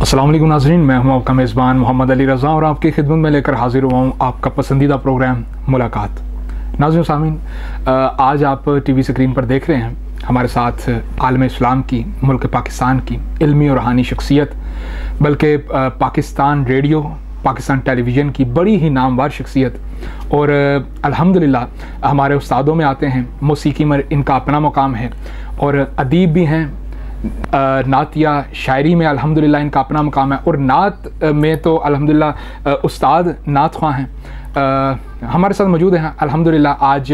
अस्सलाम वालेकुम नाज़रीन, मैं हूं आपका मेज़बान मोहम्मद अली रज़ा और आपकी खिदमत में लेकर हाजिर हुआ हूं आपका पसंदीदा प्रोग्राम मुलाकात। नाज़रीन सामीन, आज आप टीवी स्क्रीन पर देख रहे हैं हमारे साथ आलम इस्लाम की, मुल्क पाकिस्तान की इल्मी और रूहानी शख्सियत, बल्कि पाकिस्तान रेडियो, पाकिस्तान टेलीविज़न की बड़ी ही नामवर शख्सियत और अल्हम्दुलिल्लाह हमारे उस्तादों में आते हैं। मौसीकी में इनका अपना मुकाम है और अदीब भी हैं। नातिया शायरी में अल्हम्दुलिल्लाह इनका अपना मुकाम है और नात में तो अल्हम्दुलिल्लाह उस्ताद नात ख्वां हैं। हमारे साथ मौजूद हैं अल्हम्दुलिल्लाह आज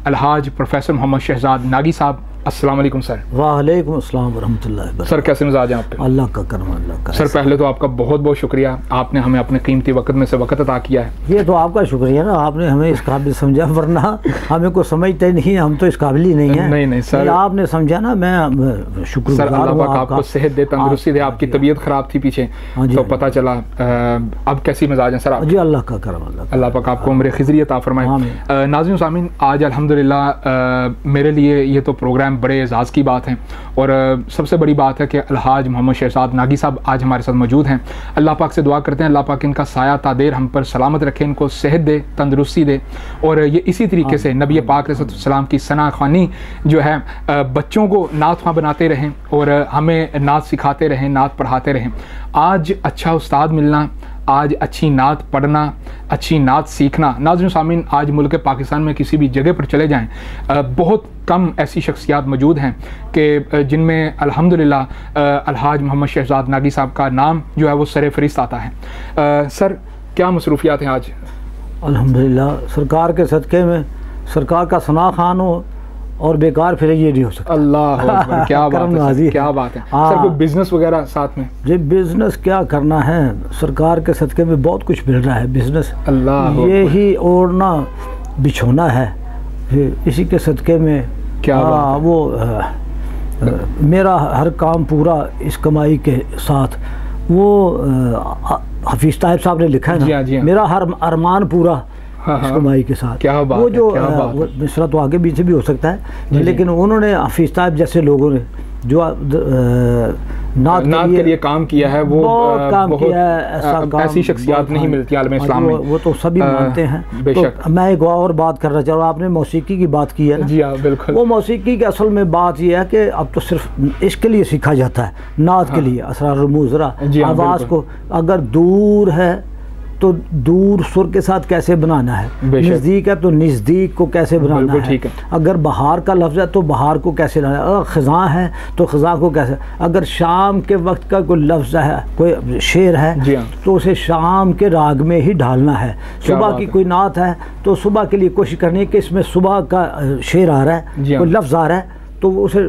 अलहाज प्रोफेसर मोहम्मद शहजाद नागी साहब। अस्सलाम वालेकुम सर। वालेकुम अस्सलाम वरहमतुल्लाहि वबरकातुहू। सर कैसे मिजाज हैं आपके? अल्लाह का करम, अल्लाह का। सर पहले तो आपका बहुत बहुत शुक्रिया, आपने हमें अपने कीमती वक्त में से वक्त अता किया है। ये तो आपका शुक्रिया ना, आपने हमें इस काबिल समझा, वरना हमें को समझते नहीं, हम तो इस काबिल ही नहीं है। नहीं सर, आपने समझा ना, मैं शुक्रिया। सर अल्लाह पाक आपको सेहत दे, तंदुरुस्ती दे। आपकी तबीयत खराब थी पीछे तो पता चला, अब कैसी मिजाज है सर आप? जी अल्लाह का करम, अल्लाह पाक आपको उम्र खिज़री अता फरमाए। नाज़रीन सामीन, आज अल्हम्दुलिल्लाह मेरे लिए ये तो प्रोग्राम बड़े एजाज़ की बात है और सबसे बड़ी बात है कि अलहाज मोहम्मद शहजाद नागी साहब आज हमारे साथ मौजूद हैं। अल्लाह पाक से दुआ करते हैं अल्लाह पाक इनका साया तादेर हम पर सलामत रखे, इनको सेहत दे, तंदुरुस्ती दे और ये इसी तरीके से नबी पाक सल्लल्लाहु की सना ख़्वानी जो है बच्चों को नात ख़्वां बनाते रहें और हमें नात सिखाते रहें, नात पढ़ाते रहें। आज अच्छा उस्ताद मिलना, आज अच्छी नात पढ़ना, अच्छी नात सीखना, नाज़रीन सामीन आज मुल्क पाकिस्तान में किसी भी जगह पर चले जाएं, बहुत कम ऐसी शख्सियात मौजूद हैं कि जिनमें अल्हम्दुलिल्लाह अलहाज मोहम्मद शहजाद नागी साहब का नाम जो है वो सरे फरिस्त आता है। सर क्या मसरूफियात हैं आज? अल्हम्दुलिल्लाह सरकार के सदक़े में, सरकार का सना खान हो और बेकार फिर ये नहीं हो सकता। अल्लाह अकबर, क्या बात है, क्या बात है। सर कोई बिजनेस वगैरह साथ में? जी बिजनेस क्या करना है, सरकार के सदक़े में बहुत कुछ मिल रहा है। बिजनेस अल्लाह ये ही ओढ़ना बिछोना है, इसी के सदक़े में क्या वो मेरा हर काम पूरा इस कमाई के साथ। वो हफीज़ ताहिब साहब ने लिखा है ना, जी हाँ। मेरा हर अरमान पूरा इस कमाई के साथ। क्या बात वो जो है, तो आगे पीछे भी हो सकता है, लेकिन उन्होंने हफीज़ ताहिब जैसे लोगों ने जो नात के लिए काम किया है, वो बहुत काम किया है। ऐसी शख्सियत नहीं मिलती आलम इस्लाम में, वो तो सभी मानते हैं। बेशक। तो मैं एक और बात करना चाह रहा हूँ, आपने मौसीकी की बात की है ना। जी हाँ बिल्कुल। वो मौसीकी की असल में बात यह है कि अब तो सिर्फ इसके लिए सीखा जाता है, नात के लिए, असरार मुज़रा, आवाज़ को अगर दूर है तो दूर सुर के साथ कैसे बनाना है, नज़दीक है तो नज़दीक को कैसे बनाना है, अगर बहार का लफ्ज़ है तो बहार को कैसे लाना है, अगर ख़ज़ा है तो ख़ज़ा को कैसे, अगर शाम के वक्त का कोई लफ्ज़ है, कोई शेर है तो उसे शाम के राग में ही ढालना है। सुबह की कोई नात है तो सुबह के लिए कोशिश करनी है कि इसमें सुबह का शेर आ रहा है, कोई लफ्ज़ आ रहा है तो उसे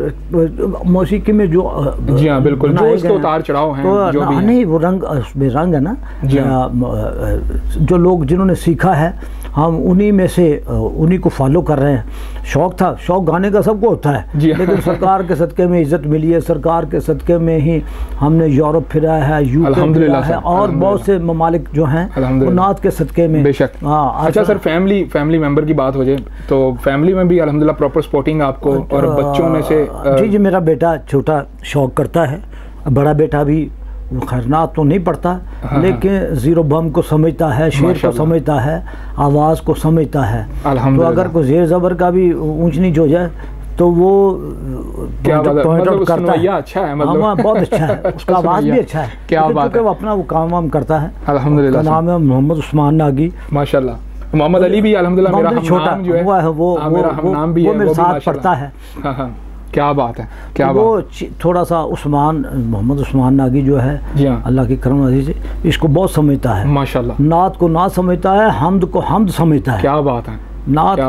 मौसीकी में जो जी हाँ बिल्कुल जो उसके उतार चढ़ाव हैं, तो जो भी नहीं वो रंग, उसमें रंग है ना। जो लोग जिन्होंने सीखा है हम उन्हीं में से उन्हीं को फॉलो कर रहे हैं। शौक़ था, शौक़ गाने का सबको होता है, लेकिन सरकार के सदक़े में इज़्ज़त मिली है, सरकार के सदक़े में ही हमने यूरोप फिरा है, यूके फिरा है और बहुत से ममालिक जो हैं वो नात के सदक़े में। बेशक। अच्छा सर, फैमिली मेंबर की बात हो जाए तो फैमिली में भी अल्हम्दुलिल्लाह प्रॉपर सपोर्टिंग आपको और बच्चों में से? जी मेरा बेटा छोटा शौक़ करता है, बड़ा बेटा भी वो खैरनात तो नहीं पढ़ता, लेकिन ज़ीरो बम को समझता है, शेर को समझता है, आवाज़ को समझता है। तो अगर कोई ज़ेर ज़बर का भी ऊंच नीच हो जाए तो वो पॉइंट आउट करता है। अच्छा है, मतलब बहुत अच्छा है, उसका आवाज़ भी अच्छा है। क्या बात है, वो अपना वो काम वाम करता है। अल्हम्दुलिल्लाह। नाम है मोहम्मद उस्मान नागी, माशाल्लाह। मोहम्मद अली भी अल्हम्दुलिल्लाह मेरा छोटा जो है वो मेरे साथ पढ़ता है। क्या बात है, क्या वो थोड़ा सा उस्मान, मोहम्मद उस्मान नागी जो है अल्लाह की करम नवाज़ी से इसको बहुत समझता है माशाल्लाह। नात को नात समझता है, हमद को हमद समझता है। क्या बात है, नात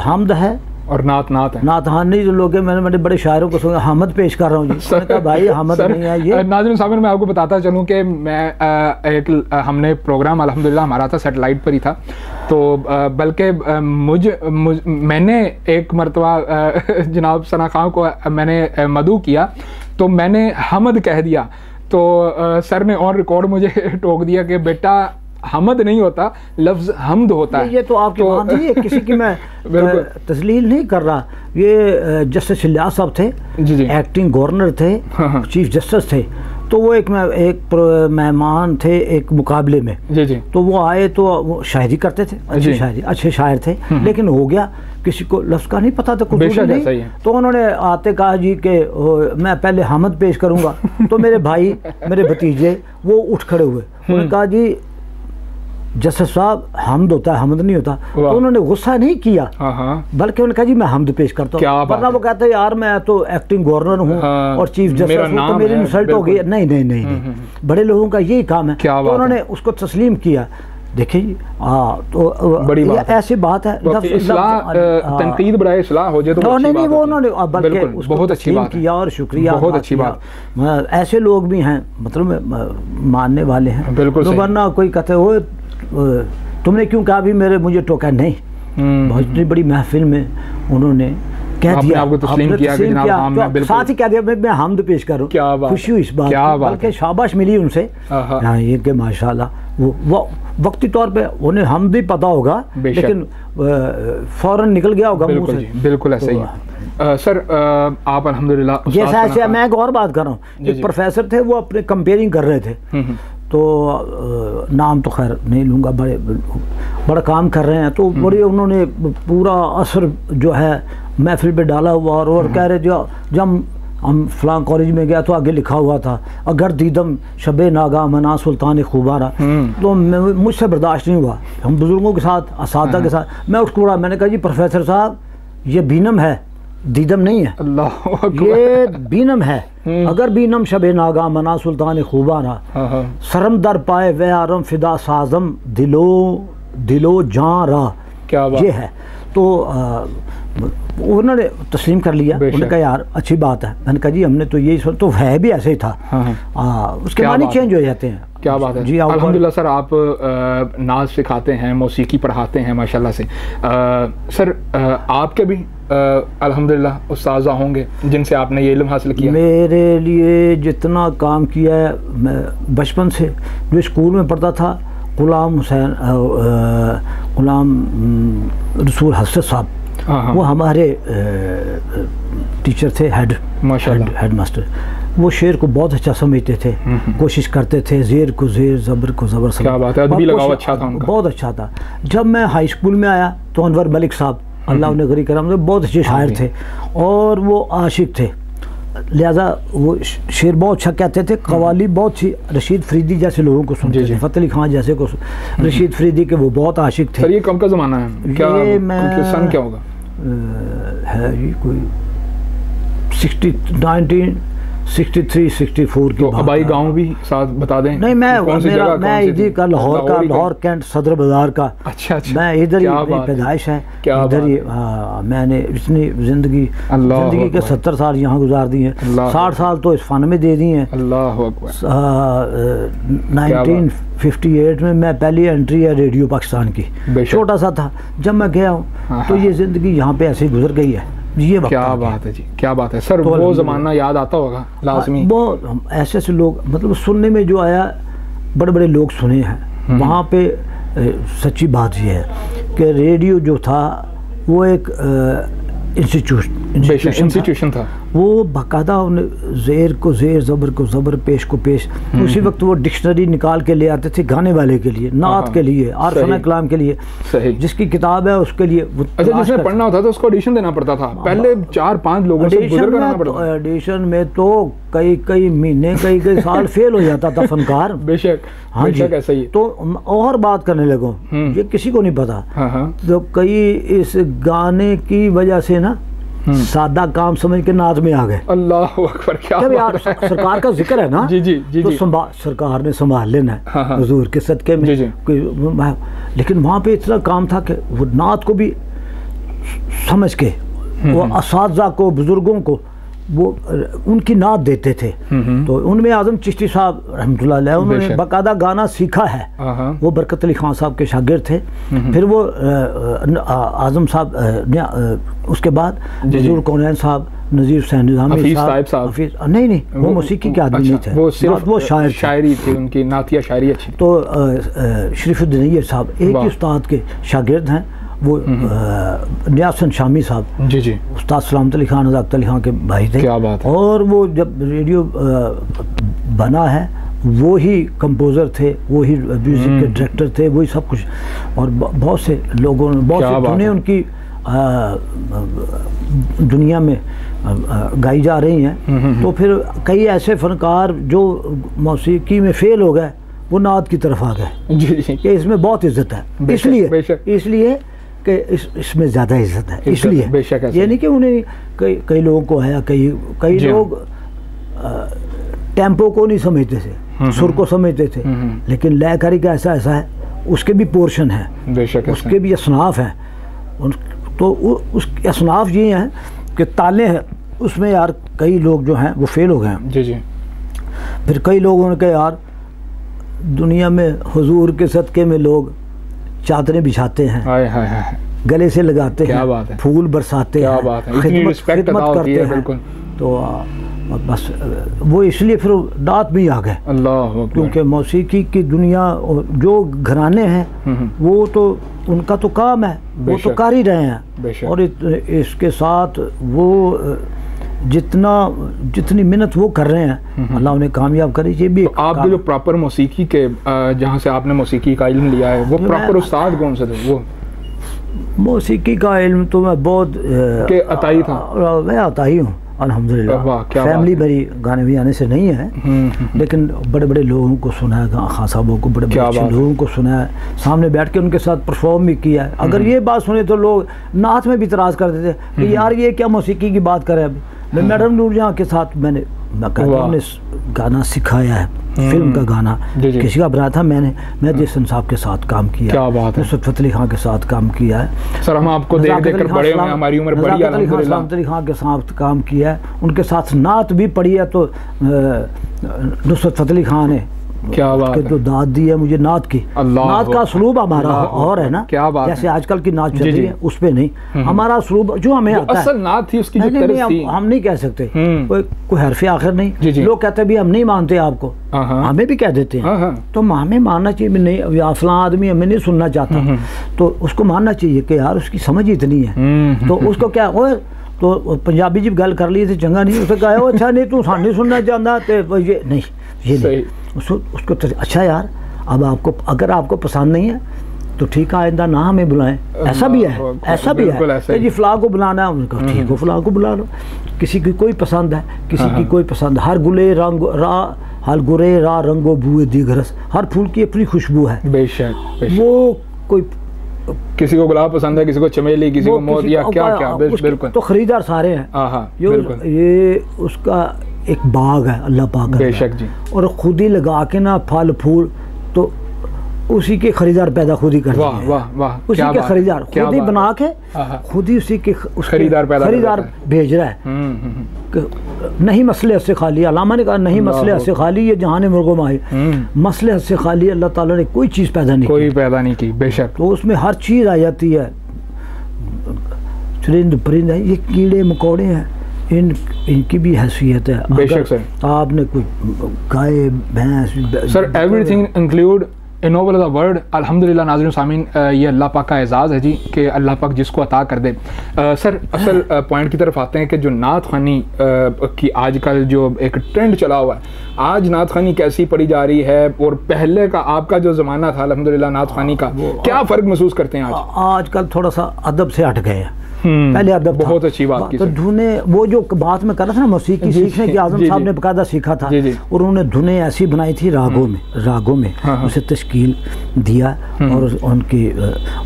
हमद है और नात है। नात हाँ नहीं, जो लोग मैंने बड़े शायरों को सुना, हमद पेश कर रहा हूँ जी। मैंने कहा भाई हमद नहीं है ये। नाज़रीन साहब मैं आपको बताता चलूँ कि मैं हमने प्रोग्राम अल्हम्दुलिल्लाह हमारा था सेटेलाइट पर ही था, तो बल्कि मैंने एक मरतबा जनाब सना खां को मैंने मदू किया तो मैंने हमद कह दिया, तो सर ने ऑन रिकॉर्ड मुझे टोक दिया कि बेटा हमद नहीं होता, लफ्ज़ हमद होता है। ये तो आपकी बात नहीं है, किसी की मैं तस्लील नहीं कर रहा। ये जस्टिस इलियास साहब थे, एक्टिंग गवर्नर थे, चीफ जस्टिस थे, तो वो एक मेहमान थे एक मुकाबले में जी जी, तो वो आए तो वो शायरी करते थे, अच्छी शायरी, अच्छे शायर थे, लेकिन हो गया किसी को लफ्ज़ का नहीं पता था कुछ नहीं, तो उन्होंने आते कहा जी कि मैं पहले हमद पेश करूँगा। तो मेरे भाई मेरे भतीजे वो उठ खड़े हुए, उन्होंने कहा जी जैसे साहब हमद होता है, हमद नहीं होता। तो उन्होंने गुस्सा नहीं किया, बल्कि उन्होंने कहा जी मैं हमद पेश करता हूँ, वरना वो कहते हैं यार मैं तो एक्टिंग गवर्नर हूँ और चीफ जस्टिस हूँ तो मेरी इंसल्ट हो गई। नहीं नहीं नहीं नहीं, बड़े लोगों का यही काम है। तो उन्होंने उसको तस्लीम किया। देखिए तो बड़ी बात ऐसी बात है, तनकीद बराए इस्लाह हो जाए तो नहीं, वो उन्होंने बल्कि बहुत अच्छी बात किया और शुक्रिया, बहुत अच्छी बात। ऐसे लोग भी हैं मतलब मानने वाले हैं, बिल्कुल, वरना कोई कहते हो तुमने क्यों कहा भी मुझे टोका नहीं। बहुत बड़ी महफिल में उन्होंने कह दिया, आपको तस्लीम किया कि जनाब हम बिल्कुल, साथ ही कह दिया मैं हमद पेश करूं। खुशी हुई इस बात, बल्कि शाबाश मिली उनसे ये कि माशाल्लाह वो वक्ती तौर पे उन्हें हमद ही पता होगा, लेकिन फौरन निकल गया होगा मुंह से। बिल्कुल ऐसा ही है सर। आप अल्हम्दुलिल्लाह जैसा ऐसे मैं एक और बात कर रहा हूँ, एक प्रोफेसर थे वो अपने कंपेयरिंग कर रहे थे, तो नाम तो खैर नहीं लूँगा, बड़ा काम कर रहे हैं, तो बड़े उन्होंने पूरा असर जो है महफिल पे डाला हुआ और कह रहे जब हम फलां कॉलेज में गया तो आगे लिखा हुआ था अगर दीदम शबे नागा मना सुल्तान खूबारा। तो मुझसे बर्दाश्त नहीं हुआ, हम बुज़ुर्गों के साथ असादा के साथ मैं उठ पड़ा, मैंने कहा जी प्रोफेसर साहब ये बीनम है, दीदम नहीं है, ये बीनम है। अगर बीनम शबे नागा मना सुल्तान खूबारा सरम दर पाए वे आरम फिदा साजम दिलो जान रा, क्या ये है। तो उन्होंने तस्लीम कर लिया, उन्होंने कहा यार अच्छी बात है। मैंने कहा जी हमने तो यही तो है भी ऐसे ही था। उसके मानी चेंज हो जाते हैं। क्या बात है जी। अल्हम्दुलिल्लाह सर, आप नाज सिखाते हैं, मौसीकी पढ़ाते हैं माशाल्लाह से। सर आपके भी अल्हम्दुलिल्लाह उस्ताज़ा होंगे जिनसे आपने ये इल्म हासिल किया? मेरे लिए जितना काम किया है, मैं बचपन से जो स्कूल में पढ़ता था, गुलाम हुसैन गुलाम रसूल हसन साहब, वो हमारे टीचर थे, हेड मास्टर। वो शेर को बहुत अच्छा समझते थे, कोशिश करते थे ज़ेर को ज़ेर ज़बर को ज़बर। क्या बात है, अदबी लगाव अच्छा था उनका, बहुत अच्छा था। जब मैं हाई स्कूल में आया तो अनवर मलिक साहब अल्लाह उन्हें गरी करम, बहुत अच्छे शायर थे और वो आशिक थे, लिहाजा वो शेर बहुत अच्छा कहते थे। कवाली बहुत सी रशीद फरीदी जैसे लोगों को सुनते थे, फ़तेह अली खान जैसे को, रशीद फरीदी के वो बहुत आशिक थे। सर ये कब का ज़माना है? क्या सन क्या होगा? है ये कोई 1963-64 की। अबाई गांव भी साथ बता दें। नहीं मैं इधर का लाहौर कैंट सदर बाजार का। अच्छा अच्छा, मैं इधर ही पैदाइश है, इधर ही। मैंने इतनी जिंदगी के 70 साल यहाँ गुजार दी हैं, 60 साल तो इस फन में दे दी हैं। 1958 में मैं पहली एंट्री है रेडियो पाकिस्तान की, छोटा सा था जब मैं गया हूँ, तो ये ज़िंदगी यहाँ पे ऐसे गुजर गई है। ये क्या बात है जी, क्या बात है सर। तो वो ज़माना याद आता होगा लाजमी। बहुत ऐसे ऐसे लोग, मतलब सुनने में जो आया, बड़े बड़े लोग सुने हैं वहाँ पे। सच्ची बात ये है कि रेडियो जो था वो एक इंस्टीट्यूशन था। वो बाकायदा ज़ेर को ज़ेर, ज़बर को ज़बर, पेश को पेश। उसी वक्त वो डिक्शनरी निकाल के ले आते थे गाने वाले के लिए, नात के लिए, आरफना कलाम के लिए। जिसकी किताब है उसके लिए। अच्छा, जिसने पढ़ना होता था उसको ऑडिशन देना पड़ता था, पहले 4-5 लोगों से गुज़र करना पड़ता था। ऑडिशन में तो कई महीने कई साल फेल हो जाता था फनकार। बेशक, हाँ जी, ऐसा ही। तो और बात करने लगो, ये किसी को नहीं पता, तो कई इस गाने की वजह से ना सादा काम समझ के नाज में आ गए। अल्लाह अकबर, क्या यार सरकार का जिक्र है ना। जी जी जी, तो सरकार ने संभाल लेना है हुजूर के सदके में। लेकिन वहाँ पे इतना काम था कि वो नात को भी समझ के, वो असातिज़ा को, बुजुर्गों को वो उनकी नात देते थे। तो उनमें आज़म चिश्ती साहब रहमतुल्लाह अलैह, उन्होंने बाकायदा गाना सीखा है। वो बरकत अली खान साहब के शागिर्द थे। फिर वो आज़म साहब, उसके बाद नज़ीर कौनैन साहब, नज़ीर हुसैन निज़ामी साहब, नहीं वो मौसीकी के आदमी नहीं थे, वो शायरी थी, उनकी नातिया शायरी अच्छी। तो शरीफुद्दीन अय्यर साहब एक ही उस्ताद के शागिर्द हैं, वो नियासन शामी साहब, जी जी, उस्ताद सलामत अली खान, नज़ाकत अली खान के भाई थे। क्या बात है। और वो जब रेडियो बना है, वो ही कंपोज़र थे, वो ही म्यूज़िक के डायरेक्टर थे, वही सब कुछ। और बहुत से लोगों ने, बहुत से धुनें उनकी दुनिया में गाई जा रही हैं। तो फिर कई ऐसे फनकार जो मौसीकी में फेल हो गए, वो नात की तरफ आ गए कि इसमें बहुत इज्जत है, इसलिए कि इसमें ज़्यादा इज्जत है, इसलिए ये नहीं कि उन्हें कई लोगों को है, कई लोग टेम्पो को नहीं समझते थे, सुर को समझते थे, लेकिन लयकारी का ऐसा है, उसके भी पोर्शन है, उसके भी असनाफ हैं। तो उस असनाफ ये हैं कि ताले हैं उसमें यार, कई लोग जो हैं वो फेल हो गए हैं। जी। फिर कई लोगों ने कहा यार दुनिया में हुजूर के सदक़े में लोग चादरें बिछाते हैं, गले से लगाते हैं, फूल बरसाते हैं, खिदमत करते हैं। तो बस वो इसलिए फिर नात में आ गए, क्योंकि मौसीकी की दुनिया जो घराने हैं वो तो उनका तो काम है, वो तो कर ही रहे हैं। और इसके साथ वो जितनी मेहनत वो कर रहे हैं, अल्लाह उन्हें कामयाब करे। ये भी तो आप भी जो प्रॉपर मौसीकी के जहाँ से आपने मौसीकी का इल्म लिया है, वो प्रॉपर उस्ताद कौन से थे? वो मौसीकी का इल्म तो मैं बहुत के अताई था, मैं अताई हूँ अल्हम्दुलिल्लाह। फैमिली मेरी गाने भी आने से नहीं है, लेकिन बड़े बड़े लोगों को सुना है, खां साहबों को, बड़े बड़े अच्छे लोगों को सुना है, सामने बैठ के उनके साथ परफॉर्म भी किया है। अगर ये बात सुने तो लोग नात में भी इतराज़ करते थे कि यार ये क्या मौसीकी की बात करें। अभी मैं मैडम नूरजहां के साथ मैंने गाना सिखाया है, फिल्म का गाना किसी का बनाया था मैं जैसन साहब के साथ काम किया, क्या बात है, नुसरत फतेह अली खां के साथ काम किया है। सर हम आपको देख कर बड़े हैं, हमारी उम्र बड़ी है, नुसरत अली खां के साथ काम किया है, उनके साथ नात भी पढ़ी है। तो नुसरत फतेह अली खां ने क्या बात है, जो दाद दी है मुझे नात की, नात का असलूब हमारा और है ना, क्या बात जैसे आजकल की नात चल रही है उस पे नहीं, हमारा असलूब जो हमें आता है, असल नात थी उसकी जो तरज थी, हम नहीं कह सकते, कोई हरफ आखिर नहीं। लोग कहते भी हम नहीं मानते आपको, हमें भी कह देते हैं, तो हमें मानना चाहिए। नहीं फलां आदमी हमें नहीं सुनना चाहता, तो उसको मानना चाहिए कि यार उसकी समझ इतनी है, तो उसको क्या तो पंजाबी जी गल कर ली थी चंगा नहीं, उसने कहा अच्छा नहीं तू सान नहीं सुनना चाहता, तो ये नहीं, ये नहीं उसको अच्छा यार अब आपको अगर आपको पसंद नहीं है तो ठीक है, आइंदा ना हमें बुलाएं। ऐसा भी है, ऐसा भी है जी फलां को बुलाना है, उनका ठीक हो फलां को बुला लो। किसी की कोई पसंद है, किसी की कोई पसंद, हर गुले रंग रा रंगो बुए दीगरस, हर फूल की अपनी खुशबू है। बेशक वो कोई किसी को गुलाब पसंद है, किसी को चमेली, किसी को मोतिया, क्या बिल्कुल। तो खरीदार सारे हैं, ये उसका एक बाग है अल्लाह पाक का, बेशक जी, और खुद ही लगा के ना फल फूल, तो उसी के खरीदार पैदा खुद ही कर, वाह वाह वाह, उसी के खरीदार खुद ही बना के खुद ही उसी के खरीदार भेज रहा है। नहीं मसले से खाली, अल्लामा ने कहा नहीं मसले से खाली, ये जहान मुर्गो माही, मसले से खाली अल्लाह ताला ने कोई चीज़ पैदा नहीं की, बेशक। तो उसमें हर चीज़ आ जाती है, चुरिंद परिंद है, ये कीड़े मकोड़े हैं, इनकी भी हैसियत है। बेशक सर, आपने कोई गाय भैंस, sir everything include in over the world. अल्हम्दुलिल्लाह नाज़रीन सामीन, ये अल्लाह पाक का एजाज़ है जी कि अल्लाह पाक जिसको अता कर दे। सर असल पॉइंट की तरफ आते हैं कि जो नात ख़ानी की आजकल जो एक ट्रेंड चला हुआ है, आज नात ख़ानी कैसी पढ़ी जा रही है और पहले का आपका जो ज़माना था अल्हम्दुलिल्लाह नात ख़ानी का, क्या फ़र्क महसूस करते हैं आज? आजकल थोड़ा सा अदब से हट गए हैं, पहले अदब बहुत अच्छी बात की। तो धुने वो जो बात में कर रहा था ना, मौसीकी सीखने की आज़म साहब ने बकायदा सीखा था, और उन्होंने धुने ऐसी बनाई थी रागों में उसे तश्कील दिया, और उनकी